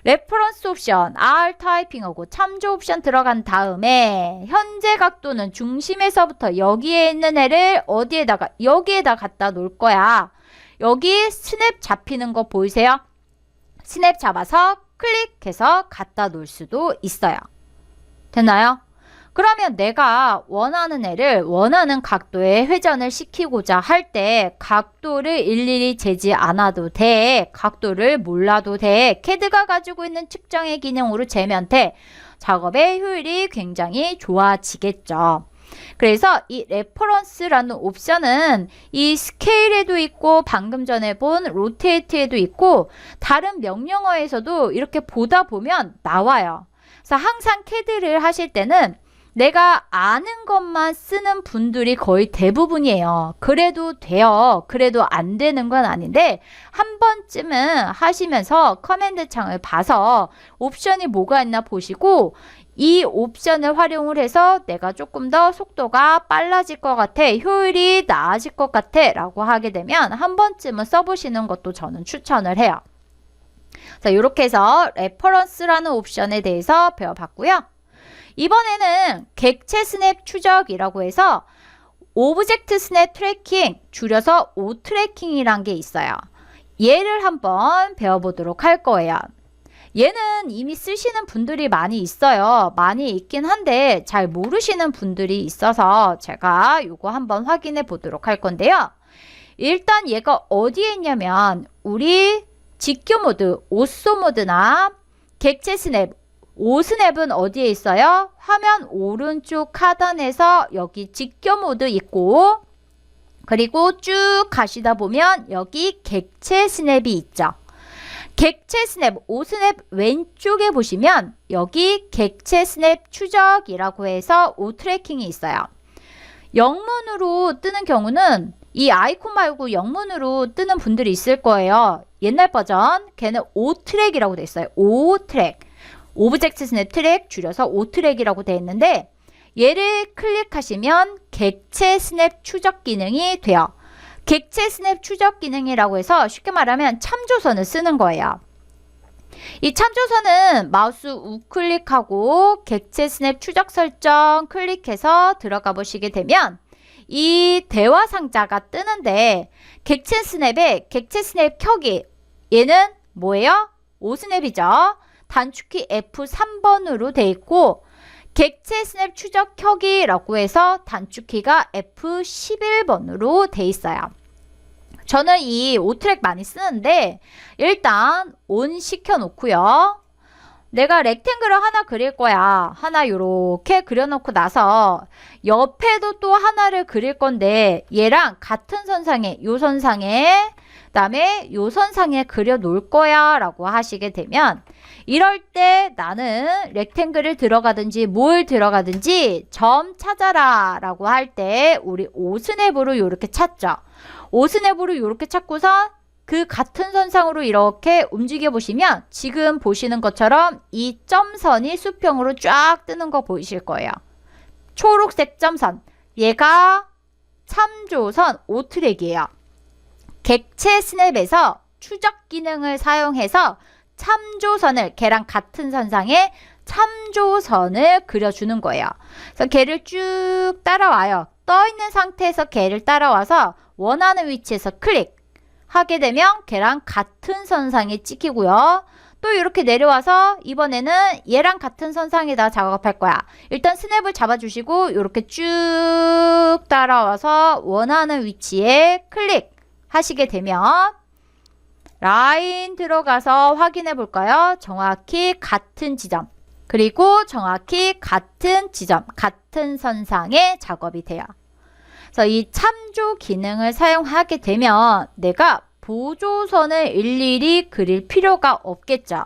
레퍼런스 옵션 R 타이핑하고 참조 옵션 들어간 다음에 현재 각도는 중심에서부터 여기에 있는 애를 어디에다가 여기에다 갖다 놓을 거야. 여기 스냅 잡히는 거 보이세요? 스냅 잡아서 클릭해서 갖다 놓을 수도 있어요. 됐나요? 그러면 내가 원하는 애를 원하는 각도에 회전을 시키고자 할 때 각도를 일일이 재지 않아도 돼. 각도를 몰라도 돼. CAD가 가지고 있는 측정의 기능으로 재면 돼. 작업의 효율이 굉장히 좋아지겠죠. 그래서 이 레퍼런스라는 옵션은 이 스케일에도 있고 방금 전에 본 로테이트에도 있고 다른 명령어에서도 이렇게 보다 보면 나와요. 그래서 항상 CAD를 하실 때는 내가 아는 것만 쓰는 분들이 거의 대부분이에요. 그래도 돼요. 그래도 안 되는 건 아닌데 한 번쯤은 하시면서 커맨드 창을 봐서 옵션이 뭐가 있나 보시고 이 옵션을 활용을 해서 내가 조금 더 속도가 빨라질 것 같아, 효율이 나아질 것 같아 라고 하게 되면 한 번쯤은 써보시는 것도 저는 추천을 해요. 자, 이렇게 해서 레퍼런스라는 옵션에 대해서 배워봤고요. 이번에는 객체 스냅 추적이라고 해서 오브젝트 스냅 트래킹, 줄여서 오트래킹이란 게 있어요. 얘를 한번 배워보도록 할 거예요. 얘는 이미 쓰시는 분들이 많이 있어요. 많이 있긴 한데 잘 모르시는 분들이 있어서 제가 이거 한번 확인해 보도록 할 건데요. 일단 얘가 어디에 있냐면 우리 직교 모드, 오쏘 모드나 객체 스냅, 오스냅은 어디에 있어요? 화면 오른쪽 하단에서 여기 직교 모드 있고 그리고 쭉 가시다 보면 여기 객체 스냅이 있죠. 객체 스냅, 오스냅 왼쪽에 보시면 여기 객체 스냅 추적이라고 해서 오트래킹이 있어요. 영문으로 뜨는 경우는 이 아이콘 말고 영문으로 뜨는 분들이 있을 거예요. 옛날 버전 걔는 오트랙이라고 돼 있어요. 오트랙. 오브젝트 스냅 트랙 줄여서 오트랙이라고 되어 있는데 얘를 클릭하시면 객체 스냅 추적 기능이 돼요. 객체 스냅 추적 기능이라고 해서 쉽게 말하면 참조선을 쓰는 거예요. 이 참조선은 마우스 우클릭하고 객체 스냅 추적 설정 클릭해서 들어가 보시게 되면 이 대화 상자가 뜨는데 객체 스냅에 객체 스냅 켜기 얘는 뭐예요? 오스냅이죠. 단축키 F3번으로 돼 있고 객체 스냅 추적 켜기라고 해서 단축키가 F11번으로 돼 있어요. 저는 이 오트랙 많이 쓰는데 일단 온 시켜 놓고요. 내가 렉탱글을 하나 그릴 거야. 하나 요렇게 그려놓고 나서 옆에도 또 하나를 그릴 건데 얘랑 같은 선상에 요 선상에 그다음에 요 선상에 그려 놓을 거야 라고 하시게 되면 이럴 때 나는 렉탱글을 들어가든지 뭘 들어가든지 점 찾아라 라고 할 때 우리 오스냅으로 이렇게 찾죠. 오스냅으로 이렇게 찾고서 그 같은 선상으로 이렇게 움직여 보시면 지금 보시는 것처럼 이 점선이 수평으로 쫙 뜨는 거 보이실 거예요. 초록색 점선 얘가 참조선 오트랙이에요. 객체 스냅에서 추적 기능을 사용해서 참조선을 걔랑 같은 선상에 참조선을 그려주는 거예요. 그래서 걔를 쭉 따라와요. 떠 있는 상태에서 걔를 따라와서 원하는 위치에서 클릭 하게 되면 걔랑 같은 선상에 찍히고요. 또 이렇게 내려와서 이번에는 얘랑 같은 선상에다 작업할 거야. 일단 스냅을 잡아주시고 이렇게 쭉 따라와서 원하는 위치에 클릭 하시게 되면 라인 들어가서 확인해 볼까요? 정확히 같은 지점 그리고 정확히 같은 지점 같은 선상에 작업이 돼요. 그래서 이 참조 기능을 사용하게 되면 내가 보조선을 일일이 그릴 필요가 없겠죠.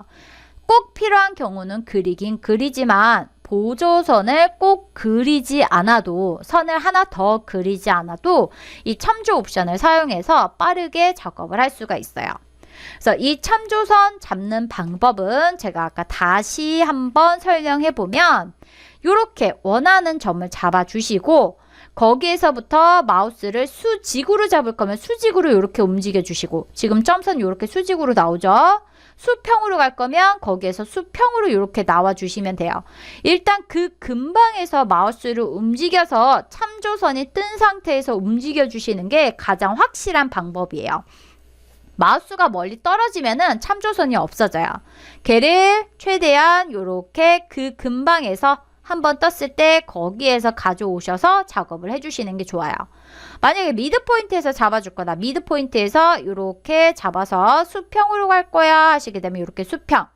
꼭 필요한 경우는 그리긴 그리지만 보조선을 꼭 그리지 않아도 선을 하나 더 그리지 않아도 이 참조 옵션을 사용해서 빠르게 작업을 할 수가 있어요. 그래서 이 참조선 잡는 방법은 제가 아까 다시 한번 설명해 보면 이렇게 원하는 점을 잡아 주시고 거기에서부터 마우스를 수직으로 잡을 거면 수직으로 이렇게 움직여 주시고 지금 점선 이렇게 수직으로 나오죠. 수평으로 갈 거면 거기에서 수평으로 이렇게 나와 주시면 돼요. 일단 그 근방에서 마우스를 움직여서 참조선이 뜬 상태에서 움직여 주시는 게 가장 확실한 방법이에요. 마우스가 멀리 떨어지면은 참조선이 없어져요. 걔를 최대한 이렇게 그 근방에서 한번 떴을 때 거기에서 가져오셔서 작업을 해주시는 게 좋아요. 만약에 미드 포인트에서 잡아줄 거다. 미드 포인트에서 이렇게 잡아서 수평으로 갈 거야 하시게 되면 이렇게 수평.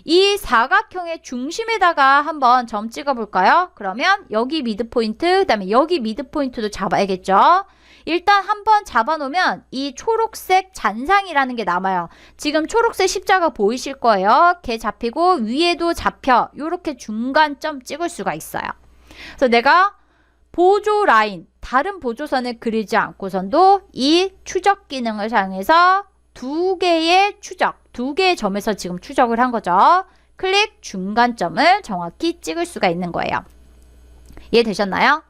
이 사각형의 중심에다가 한번 점 찍어 볼까요? 그러면 여기 미드 포인트, 그 다음에 여기 미드 포인트도 잡아야겠죠? 일단 한번 잡아놓으면 이 초록색 잔상이라는 게 남아요. 지금 초록색 십자가 보이실 거예요. 걔 잡히고 위에도 잡혀. 이렇게 중간점 찍을 수가 있어요. 그래서 내가 보조 라인, 다른 보조선을 그리지 않고선도 이 추적 기능을 사용해서 두 개의 점에서 지금 추적을 한 거죠. 클릭 중간점을 정확히 찍을 수가 있는 거예요. 이해되셨나요?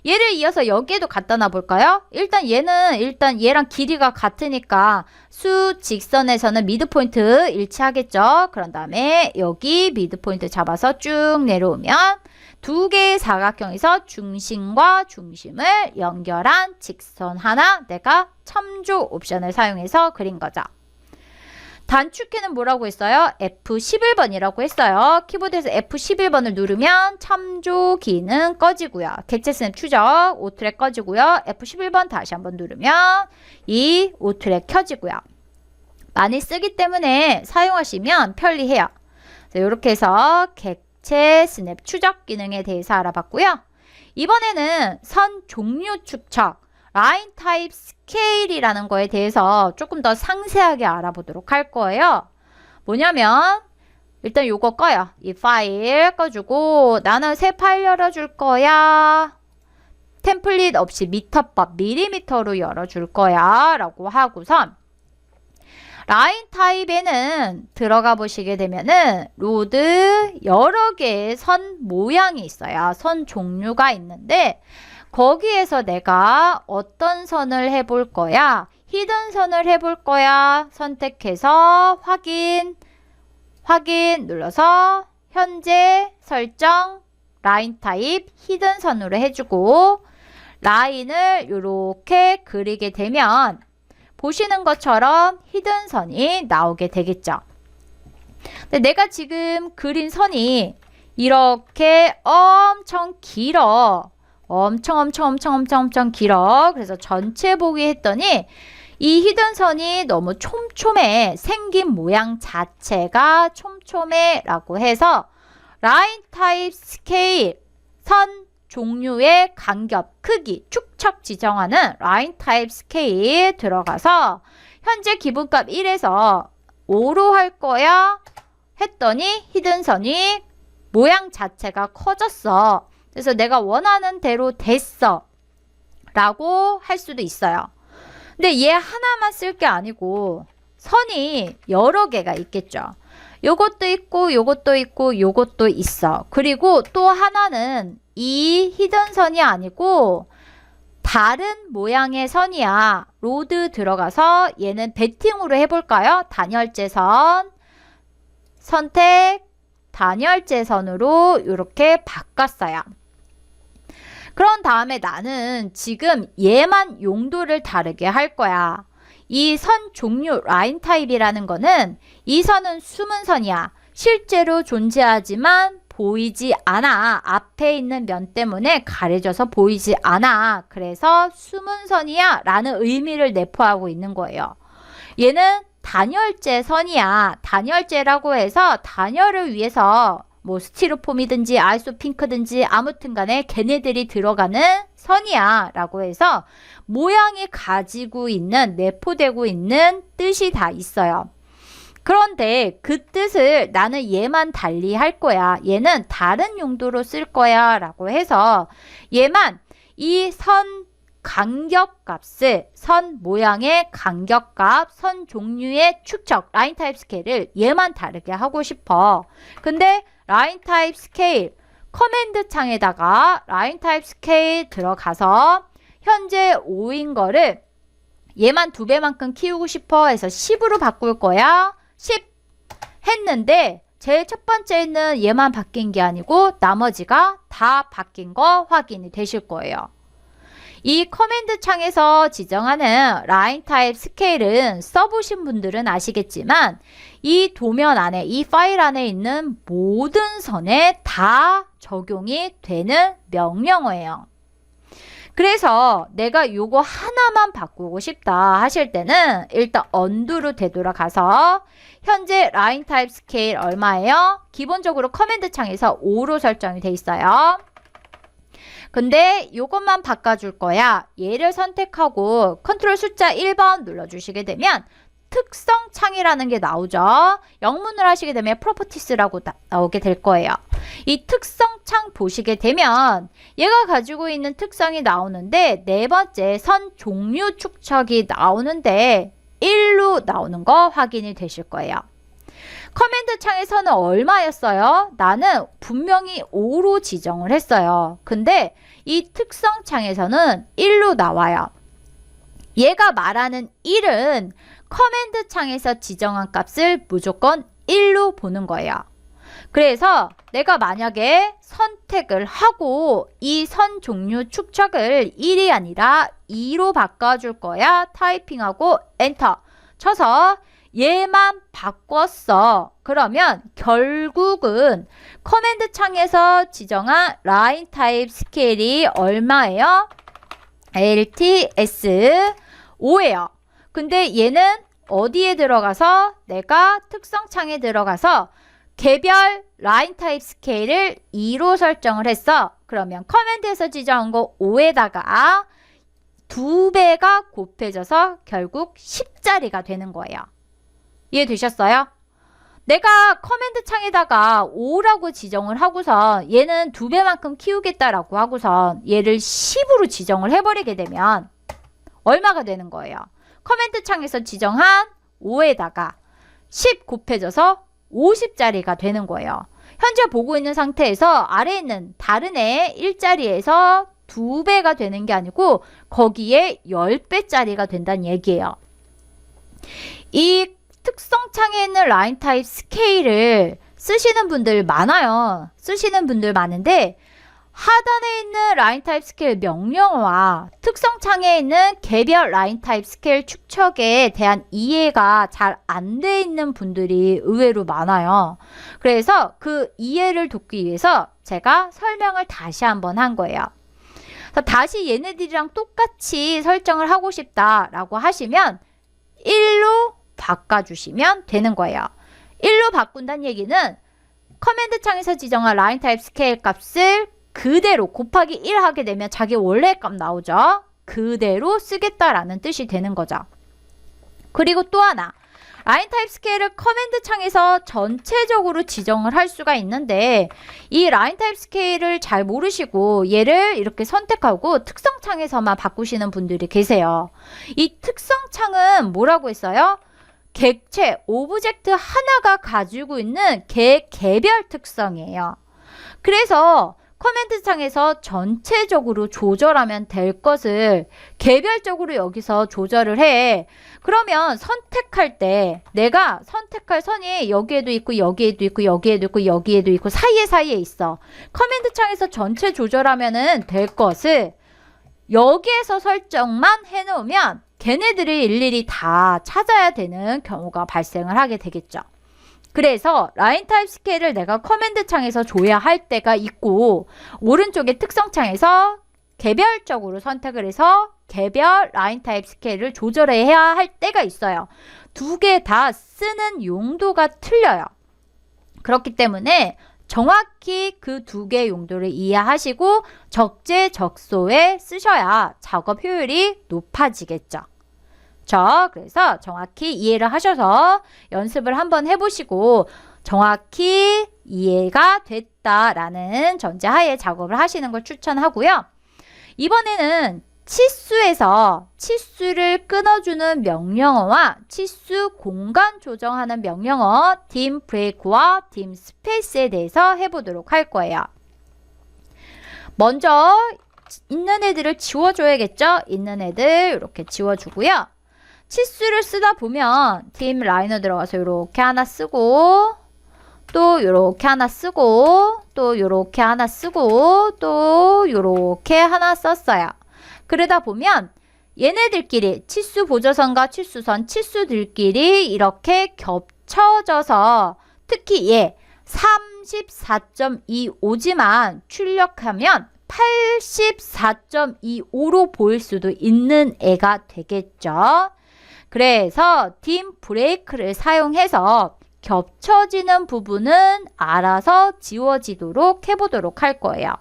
얘를 이어서 여기에도 갖다 놔 볼까요? 일단 얘랑 길이가 같으니까 수 직선에서는 미드포인트 일치하겠죠. 그런 다음에 여기 미드포인트 잡아서 쭉 내려오면 두 개의 사각형에서 중심과 중심을 연결한 직선 하나 내가 첨조 옵션을 사용해서 그린 거죠. 단축키는 뭐라고 했어요? F11번이라고 했어요. 키보드에서 F11번을 누르면 첨조기는 꺼지고요. 객체 스냅 추적 오트랙 꺼지고요. F11번 다시 한번 누르면 이 오트랙 켜지고요. 많이 쓰기 때문에 사용하시면 편리해요. 이렇게 해서 객체 스냅 추적 기능에 대해서 알아봤고요. 이번에는 선 종류 축척 라인 타입 스케일이라는 거에 대해서 조금 더 상세하게 알아보도록 할 거예요. 뭐냐면 일단 요거 꺼요. 이 파일 꺼주고 나는 새 파일 열어줄 거야. 템플릿 없이 미터법 밀리미터로 열어줄 거야 라고 하고선 라인 타입에는 들어가 보시게 되면은 로드 여러 개의 선 모양이 있어요. 선 종류가 있는데 거기에서 내가 어떤 선을 해볼 거야? 히든 선을 해볼 거야. 선택해서 확인 눌러서 현재 설정 라인 타입 히든 선으로 해주고 라인을 이렇게 그리게 되면 보시는 것처럼 히든 선이 나오게 되겠죠. 근데 내가 지금 그린 선이 이렇게 엄청 길어. 엄청 길어. 그래서 전체 보기 했더니 이 히든 선이 너무 촘촘해. 생긴 모양 자체가 촘촘해 라고 해서 라인 타입 스케일 선 종류의 간격, 크기, 축척 지정하는 라인 타입 스케일 들어가서 현재 기본값 1에서 5로 할 거야 했더니 히든 선이 모양 자체가 커졌어. 그래서 내가 원하는 대로 됐어 라고 할 수도 있어요. 근데 얘 하나만 쓸 게 아니고 선이 여러 개가 있겠죠. 요것도 있고 요것도 있고 요것도 있어. 그리고 또 하나는 이 히든 선이 아니고 다른 모양의 선이야. 로드 들어가서 얘는 배팅으로 해볼까요? 단열재선 선택 단열재선으로 이렇게 바꿨어요. 그런 다음에 나는 지금 얘만 용도를 다르게 할 거야. 이 선 종류 라인 타입이라는 거는 이 선은 숨은 선이야. 실제로 존재하지만 보이지 않아. 앞에 있는 면 때문에 가려져서 보이지 않아. 그래서 숨은 선이야 라는 의미를 내포하고 있는 거예요. 얘는 단열재 선이야. 단열재라고 해서 단열을 위해서 뭐 스티로폼이든지 아이소핑크든지 아무튼 간에 걔네들이 들어가는 선이야 라고 해서 모양이 가지고 있는 내포되고 있는 뜻이 다 있어요. 그런데 그 뜻을 나는 얘만 달리 할 거야. 얘는 다른 용도로 쓸 거야 라고 해서 얘만 이 선 간격값을 선 모양의 간격값, 선 종류의 축척, 라인 타입 스케일을 얘만 다르게 하고 싶어. 근데 라인 타입 스케일 커맨드 창에다가 라인 타입 스케일 들어가서 현재 5인 거를 얘만 2배만큼 키우고 싶어 해서 10으로 바꿀 거야. 10 했는데 제일 첫 번째는 얘만 바뀐 게 아니고 나머지가 다 바뀐 거 확인이 되실 거예요. 이 커맨드 창에서 지정하는 라인 타입 스케일은 써보신 분들은 아시겠지만 이 도면 안에 이 파일 안에 있는 모든 선에 다 적용이 되는 명령어예요. 그래서 내가 요거 하나만 바꾸고 싶다 하실 때는 일단 언두로 되돌아가서 현재 라인 타입 스케일 얼마예요? 기본적으로 커맨드 창에서 5로 설정이 돼 있어요. 근데 요것만 바꿔줄 거야. 얘를 선택하고 컨트롤 숫자 1번 눌러주시게 되면 특성 창이라는 게 나오죠. 영문을 하시게 되면 프로퍼티스라고 나오게 될 거예요. 이 특성창 보시게 되면 얘가 가지고 있는 특성이 나오는데 네 번째 선 종류 축척이 나오는데 1로 나오는 거 확인이 되실 거예요. 커맨드 창에서는 얼마였어요? 나는 분명히 5로 지정을 했어요. 근데 이 특성 창에서는 1로 나와요. 얘가 말하는 1은 커맨드 창에서 지정한 값을 무조건 1로 보는 거예요. 그래서 내가 만약에 선택을 하고 이 선 종류 축척을 1이 아니라 2로 바꿔줄 거야. 타이핑하고 엔터 쳐서 얘만 바꿨어. 그러면 결국은 커맨드 창에서 지정한 라인 타입 스케일이 얼마예요? LTS 5예요. 근데 얘는 어디에 들어가서 내가 특성창에 들어가서 개별 라인 타입 스케일을 2로 설정을 했어. 그러면 커맨드에서 지정한 거 5에다가 2배가 곱해져서 결국 10짜리가 되는 거예요. 이해되셨어요? 내가 커맨드 창에다가 5라고 지정을 하고선 얘는 2배만큼 키우겠다라고 하고선 얘를 10으로 지정을 해버리게 되면 얼마가 되는 거예요? 커맨드 창에서 지정한 5에다가 10 곱해져서 50짜리가 되는 거예요. 현재 보고 있는 상태에서 아래에 있는 다른 애 1자리에서 2배가 되는 게 아니고 거기에 10배짜리가 된다는 얘기예요. 이 특성창에 있는 라인 타입 스케일을 쓰시는 분들 많아요. 쓰시는 분들 많은데 하단에 있는 라인 타입 스케일 명령어와 특성창에 있는 개별 라인 타입 스케일 축척에 대한 이해가 잘 안 돼 있는 분들이 의외로 많아요. 그래서 그 이해를 돕기 위해서 제가 설명을 다시 한번 한 거예요. 그래서 다시 얘네들이랑 똑같이 설정을 하고 싶다라고 하시면 1로 바꿔주시면 되는 거예요. 1로 바꾼다는 얘기는 커맨드 창에서 지정한 라인 타입 스케일 값을 그대로 곱하기 1 하게 되면 자기 원래 값 나오죠. 그대로 쓰겠다라는 뜻이 되는 거죠. 그리고 또 하나, 라인 타입 스케일을 커맨드 창에서 전체적으로 지정을 할 수가 있는데 이 라인 타입 스케일을 잘 모르시고 얘를 이렇게 선택하고 특성 창에서만 바꾸시는 분들이 계세요. 이 특성 창은 뭐라고 했어요? 객체, 오브젝트 하나가 가지고 있는 개별 특성이에요. 그래서 커맨드 창에서 전체적으로 조절하면 될 것을 개별적으로 여기서 조절을 해. 그러면 선택할 때 내가 선택할 선이 여기에도 있고 여기에도 있고 여기에도 있고 여기에도 있고 사이에 있어. 커맨드 창에서 전체 조절하면 될 것을 여기에서 설정만 해놓으면 걔네들이 일일이 다 찾아야 되는 경우가 발생을 하게 되겠죠. 그래서 라인 타입 스케일을 내가 커맨드 창에서 줘야 할 때가 있고 오른쪽에 특성 창에서 개별적으로 선택을 해서 개별 라인 타입 스케일을 조절해야 할 때가 있어요. 두 개 다 쓰는 용도가 틀려요. 그렇기 때문에 정확히 그 두 개의 용도를 이해하시고 적재적소에 쓰셔야 작업 효율이 높아지겠죠. 그래서 정확히 이해를 하셔서 연습을 한번 해보시고 정확히 이해가 됐다라는 전제하에 작업을 하시는 걸 추천하고요. 이번에는 치수에서 치수를 끊어주는 명령어와 치수 공간 조정하는 명령어 dim break와 dim space에 대해서 해보도록 할 거예요. 먼저 있는 애들을 지워줘야겠죠? 있는 애들 이렇게 지워주고요. 치수를 쓰다 보면 dim 라이너 들어가서 이렇게 하나 쓰고 또 이렇게 하나 쓰고 또 이렇게 하나 쓰고 또 이렇게 하나 썼어요. 그러다 보면 얘네들끼리 치수 보조선과 치수선, 치수들끼리 이렇게 겹쳐져서 특히 얘 34.25지만 출력하면 84.25로 보일 수도 있는 애가 되겠죠. 그래서 dim break를 사용해서 겹쳐지는 부분은 알아서 지워지도록 해보도록 할 거예요.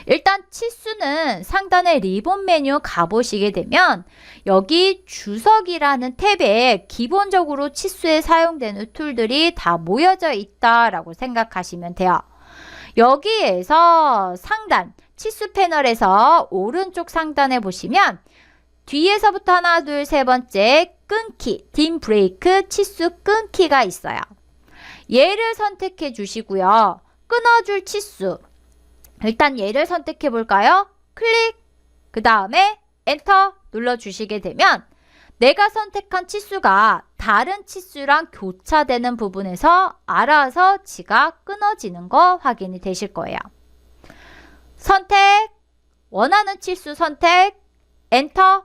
일단 치수는 상단의 리본 메뉴 가보시게 되면 여기 주석이라는 탭에 기본적으로 치수에 사용되는 툴들이 다 모여져 있다라고 생각하시면 돼요. 여기에서 상단, 치수 패널에서 오른쪽 상단에 보시면 뒤에서부터 하나, 둘, 세 번째 끊기, 딤 브레이크 치수 끊기가 있어요. 얘를 선택해 주시고요. 끊어줄 치수. 일단 얘를 선택해 볼까요? 클릭. 그 다음에 엔터 눌러주시게 되면 내가 선택한 치수가 다른 치수랑 교차되는 부분에서 알아서 지가 끊어지는 거 확인이 되실 거예요. 선택, 원하는 치수 선택, 엔터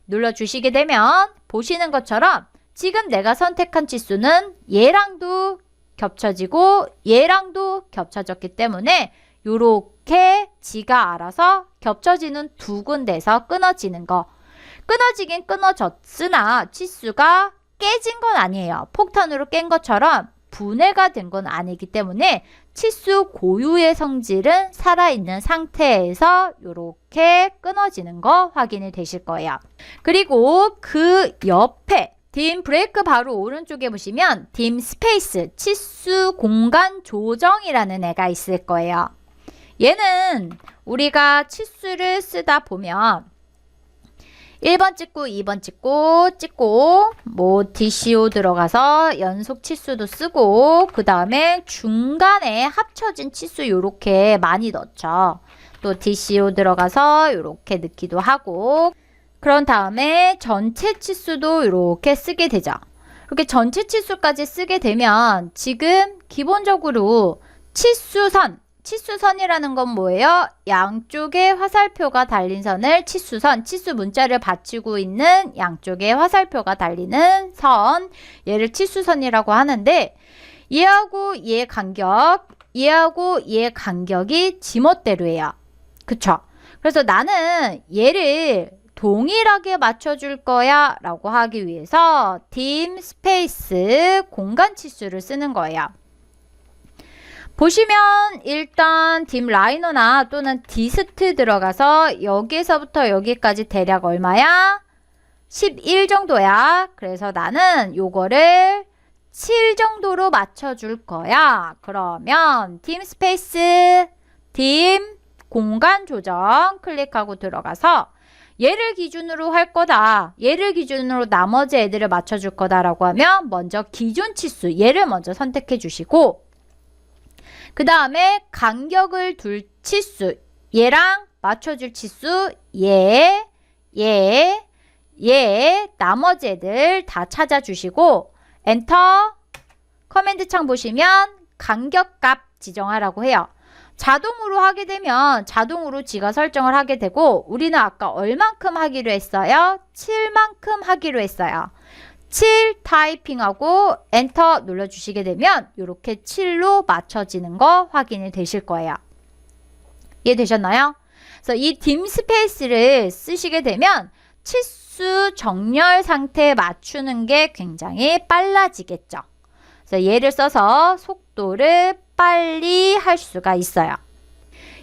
눌러주시게 되면 보시는 것처럼 지금 내가 선택한 치수는 얘랑도 겹쳐지고 얘랑도 겹쳐졌기 때문에 요렇게 지가 알아서 겹쳐지는 두 군데에서 끊어지는 거. 끊어지긴 끊어졌으나 치수가 깨진 건 아니에요. 폭탄으로 깬 것처럼 분해가 된 건 아니기 때문에 치수 고유의 성질은 살아있는 상태에서 이렇게 끊어지는 거 확인이 되실 거예요. 그리고 그 옆에 딤 브레이크 바로 오른쪽에 보시면 딤 스페이스 치수 공간 조정이라는 애가 있을 거예요. 얘는 우리가 치수를 쓰다 보면 1번 찍고 2번 찍고 뭐 DCO 들어가서 연속 치수도 쓰고 그 다음에 중간에 합쳐진 치수 요렇게 많이 넣죠. 또 DCO 들어가서 요렇게 넣기도 하고 그런 다음에 전체 치수도 이렇게 쓰게 되죠. 이렇게 전체 치수까지 쓰게 되면 지금 기본적으로 치수선이라는 건 뭐예요? 양쪽에 화살표가 달린 선을 치수선, 치수 문자를 받치고 있는 양쪽에 화살표가 달리는 선, 얘를 치수선이라고 하는데 얘하고 얘 간격, 얘하고 얘 간격이 지멋대로예요. 그쵸? 그래서 나는 얘를 동일하게 맞춰줄 거야 라고 하기 위해서 딤 스페이스 공간 치수를 쓰는 거예요. 보시면 일단 딤 라이너나 또는 디스트 들어가서 여기서부터 여기까지 대략 얼마야? 11 정도야. 그래서 나는 요거를 7 정도로 맞춰줄 거야. 그러면 딤 스페이스, 딤 공간 조정 클릭하고 들어가서 얘를 기준으로 할 거다. 얘를 기준으로 나머지 애들을 맞춰줄 거다라고 하면 먼저 기준 치수, 얘를 먼저 선택해 주시고 그 다음에 간격을 둘 치수, 얘랑 맞춰줄 치수, 얘, 나머지 애들 다 찾아주시고 엔터, 커맨드 창 보시면 간격값 지정하라고 해요. 자동으로 하게 되면 자동으로 지가 설정을 하게 되고 우리는 아까 얼만큼 하기로 했어요? 7만큼 하기로 했어요. 7 타이핑하고 엔터 눌러주시게 되면 이렇게 7로 맞춰지는 거 확인이 되실 거예요. 이해되셨나요? 그래서 이 딤 스페이스를 쓰시게 되면 치수 정렬 상태에 맞추는 게 굉장히 빨라지겠죠. 그래서 얘를 써서 속도를 빨리 할 수가 있어요.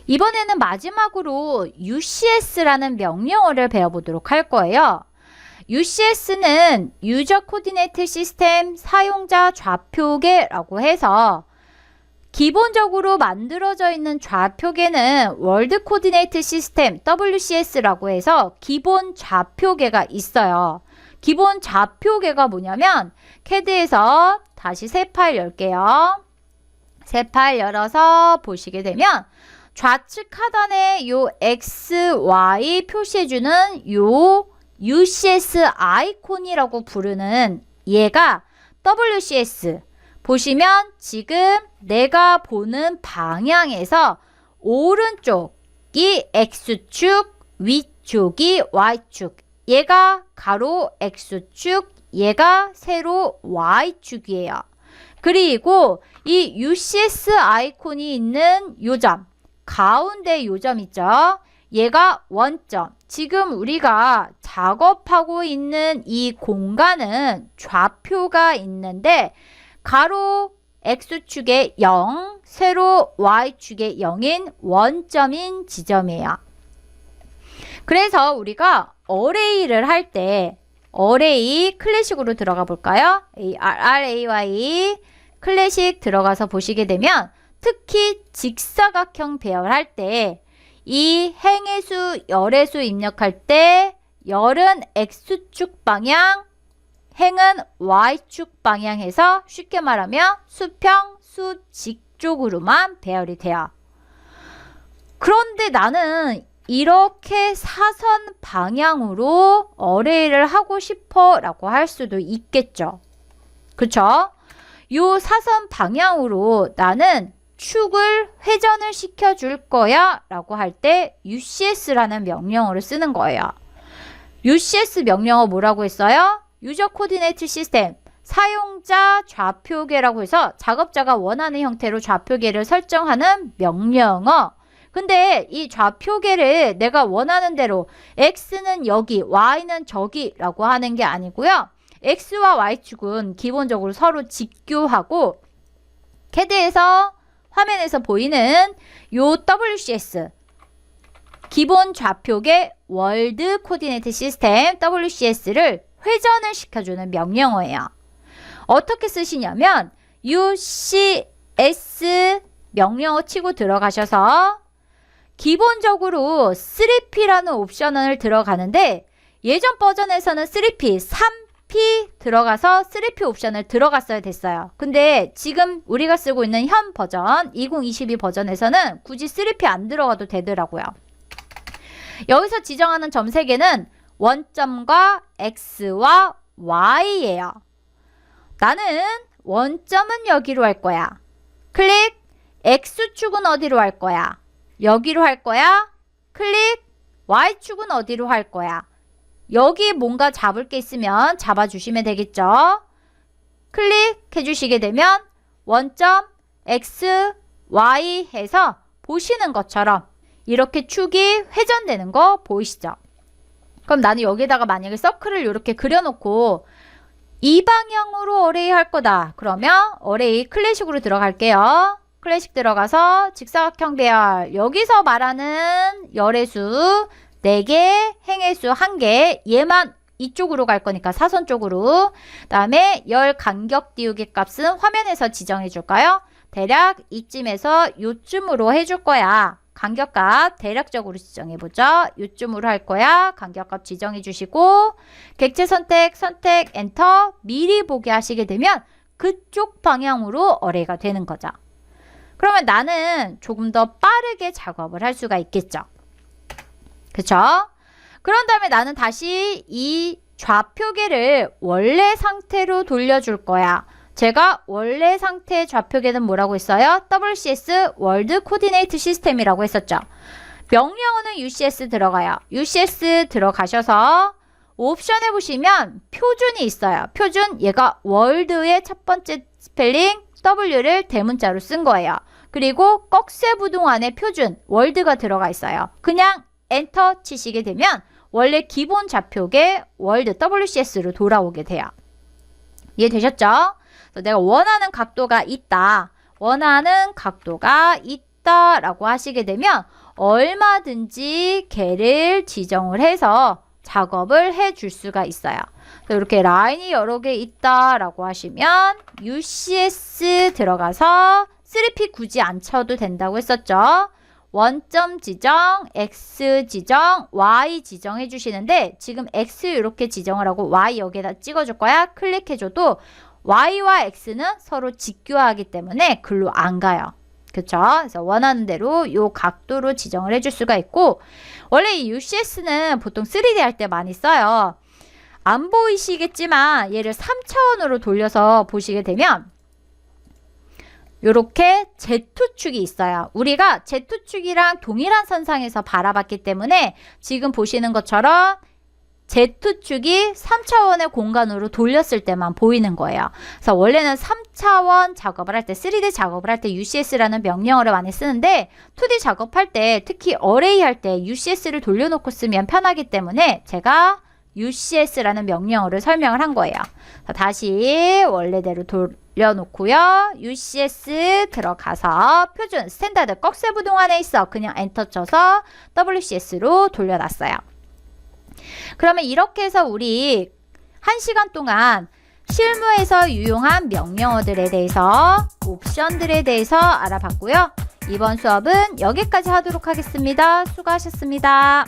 이번에는 마지막으로 UCS라는 명령어를 배워보도록 할 거예요. UCS는 유저 코디네이트 시스템 사용자 좌표계라고 해서 기본적으로 만들어져 있는 좌표계는 월드 코디네이트 시스템 WCS라고 해서 기본 좌표계가 있어요. 기본 좌표계가 뭐냐면 CAD에서 다시 새 파일 열게요. 새 파일 열어서 보시게 되면 좌측 하단에 요 X, Y 표시해주는 요 UCS 아이콘이라고 부르는 얘가 WCS. 보시면 지금 내가 보는 방향에서 오른쪽이 X축, 위쪽이 Y축. 얘가 가로 X축, 얘가 세로 Y축이에요. 그리고 이 UCS 아이콘이 있는 요점, 가운데 요점 있죠? 얘가 원점. 지금 우리가 작업하고 있는 이 공간은 좌표가 있는데 가로 X축에 0, 세로 Y축에 0인 원점인 지점이에요. 그래서 우리가 어레이를 할 때 어레이 클래식으로 들어가 볼까요? ARRAY 클래식 들어가서 보시게 되면 특히 직사각형 배열할 때 이 행의수, 열의수 입력할 때 열은 X축 방향, 행은 Y축 방향 해서 쉽게 말하면 수평, 수직 쪽으로만 배열이 돼요. 그런데 나는 이렇게 사선 방향으로 어레이를 하고 싶어 라고 할 수도 있겠죠. 그쵸? 요 사선 방향으로 나는 축을 회전을 시켜줄 거야 라고 할 때 UCS라는 명령어를 쓰는 거예요. UCS 명령어 뭐라고 했어요? 유저 코디네이트 시스템 사용자 좌표계라고 해서 작업자가 원하는 형태로 좌표계를 설정하는 명령어. 근데 이 좌표계를 내가 원하는 대로 X는 여기, Y는 저기 라고 하는 게 아니고요. X와 Y축은 기본적으로 서로 직교하고 CAD에서 화면에서 보이는 요 WCS 기본 좌표계 월드 코디네이트 시스템 WCS를 회전을 시켜주는 명령어예요. 어떻게 쓰시냐면 UCS 명령어 치고 들어가셔서 기본적으로 3P라는 옵션을 들어가는데 예전 버전에서는 3P, 3P 들어가서 3P 옵션을 들어갔어야 됐어요. 근데 지금 우리가 쓰고 있는 현 버전 2022 버전에서는 굳이 3P 안 들어가도 되더라고요. 여기서 지정하는 점 3개는 원점과 X와 Y예요. 나는 원점은 여기로 할 거야. 클릭. X축은 어디로 할 거야? 여기로 할 거야. 클릭. Y축은 어디로 할 거야? 여기 뭔가 잡을 게 있으면 잡아주시면 되겠죠. 클릭해 주시게 되면 원점 X, Y 해서 보시는 것처럼 이렇게 축이 회전되는 거 보이시죠? 그럼 나는 여기다가 만약에 서클을 이렇게 그려놓고 이 방향으로 어레이 할 거다. 그러면 어레이 클래식으로 들어갈게요. 클래식 들어가서 직사각형 배열. 여기서 말하는 열의수 4개, 행의수 1개. 얘만 이쪽으로 갈 거니까 사선 쪽으로. 다음에 열 간격 띄우기 값은 화면에서 지정해 줄까요? 대략 이쯤에서 요쯤으로 해줄 거야. 간격값 대략적으로 지정해보죠. 요쯤으로 할 거야. 간격값 지정해 주시고 객체 선택, 엔터 미리 보게 하시게 되면 그쪽 방향으로 어레이가 되는 거죠. 그러면 나는 조금 더 빠르게 작업을 할 수가 있겠죠. 그쵸? 그런 다음에 나는 다시 이 좌표계를 원래 상태로 돌려줄 거야. 제가 원래 상태의 좌표계는 뭐라고 했어요? WCS 월드 코디네이트 시스템이라고 했었죠. 명령어는 UCS 들어가요. UCS 들어가셔서 옵션에 보시면 표준이 있어요. 표준 얘가 월드의 첫 번째 스펠링 W를 대문자로 쓴 거예요. 그리고 꺽쇠부동 안에 표준 월드가 들어가 있어요. 그냥 엔터 치시게 되면 원래 기본 좌표계 월드 WCS로 돌아오게 돼요. 이해되셨죠? 내가 원하는 각도가 있다. 원하는 각도가 있다 라고 하시게 되면 얼마든지 걔를 지정을 해서 작업을 해 줄 수가 있어요. 이렇게 라인이 여러 개 있다 라고 하시면 UCS 들어가서 3P 굳이 안 쳐도 된다고 했었죠. 원점 지정, X 지정, Y 지정해 주시는데 지금 X 이렇게 지정을 하고 Y 여기에다 찍어줄 거야. 클릭해줘도 Y와 X는 서로 직교하기 때문에 글로 안 가요. 그쵸? 그래서 원하는 대로 이 각도로 지정을 해줄 수가 있고 원래 이 UCS는 보통 3D 할 때 많이 써요. 안 보이시겠지만 얘를 3차원으로 돌려서 보시게 되면 이렇게 Z축이 있어요. 우리가 Z축이랑 동일한 선상에서 바라봤기 때문에 지금 보시는 것처럼 Z축이 3차원의 공간으로 돌렸을 때만 보이는 거예요. 그래서 원래는 3차원 작업을 할 때, 3D 작업을 할 때 UCS라는 명령어를 많이 쓰는데 2D 작업할 때, 특히 어레이 할 때 UCS를 돌려놓고 쓰면 편하기 때문에 제가 UCS라는 명령어를 설명을 한 거예요. 다시 원래대로 돌려놓고요. UCS 들어가서 표준 스탠다드 꺽쇠부동 안에 있어. 그냥 엔터 쳐서 WCS로 돌려놨어요. 그러면 이렇게 해서 우리 1시간 동안 실무에서 유용한 명령어들에 대해서, 옵션들에 대해서 알아봤고요. 이번 수업은 여기까지 하도록 하겠습니다. 수고하셨습니다.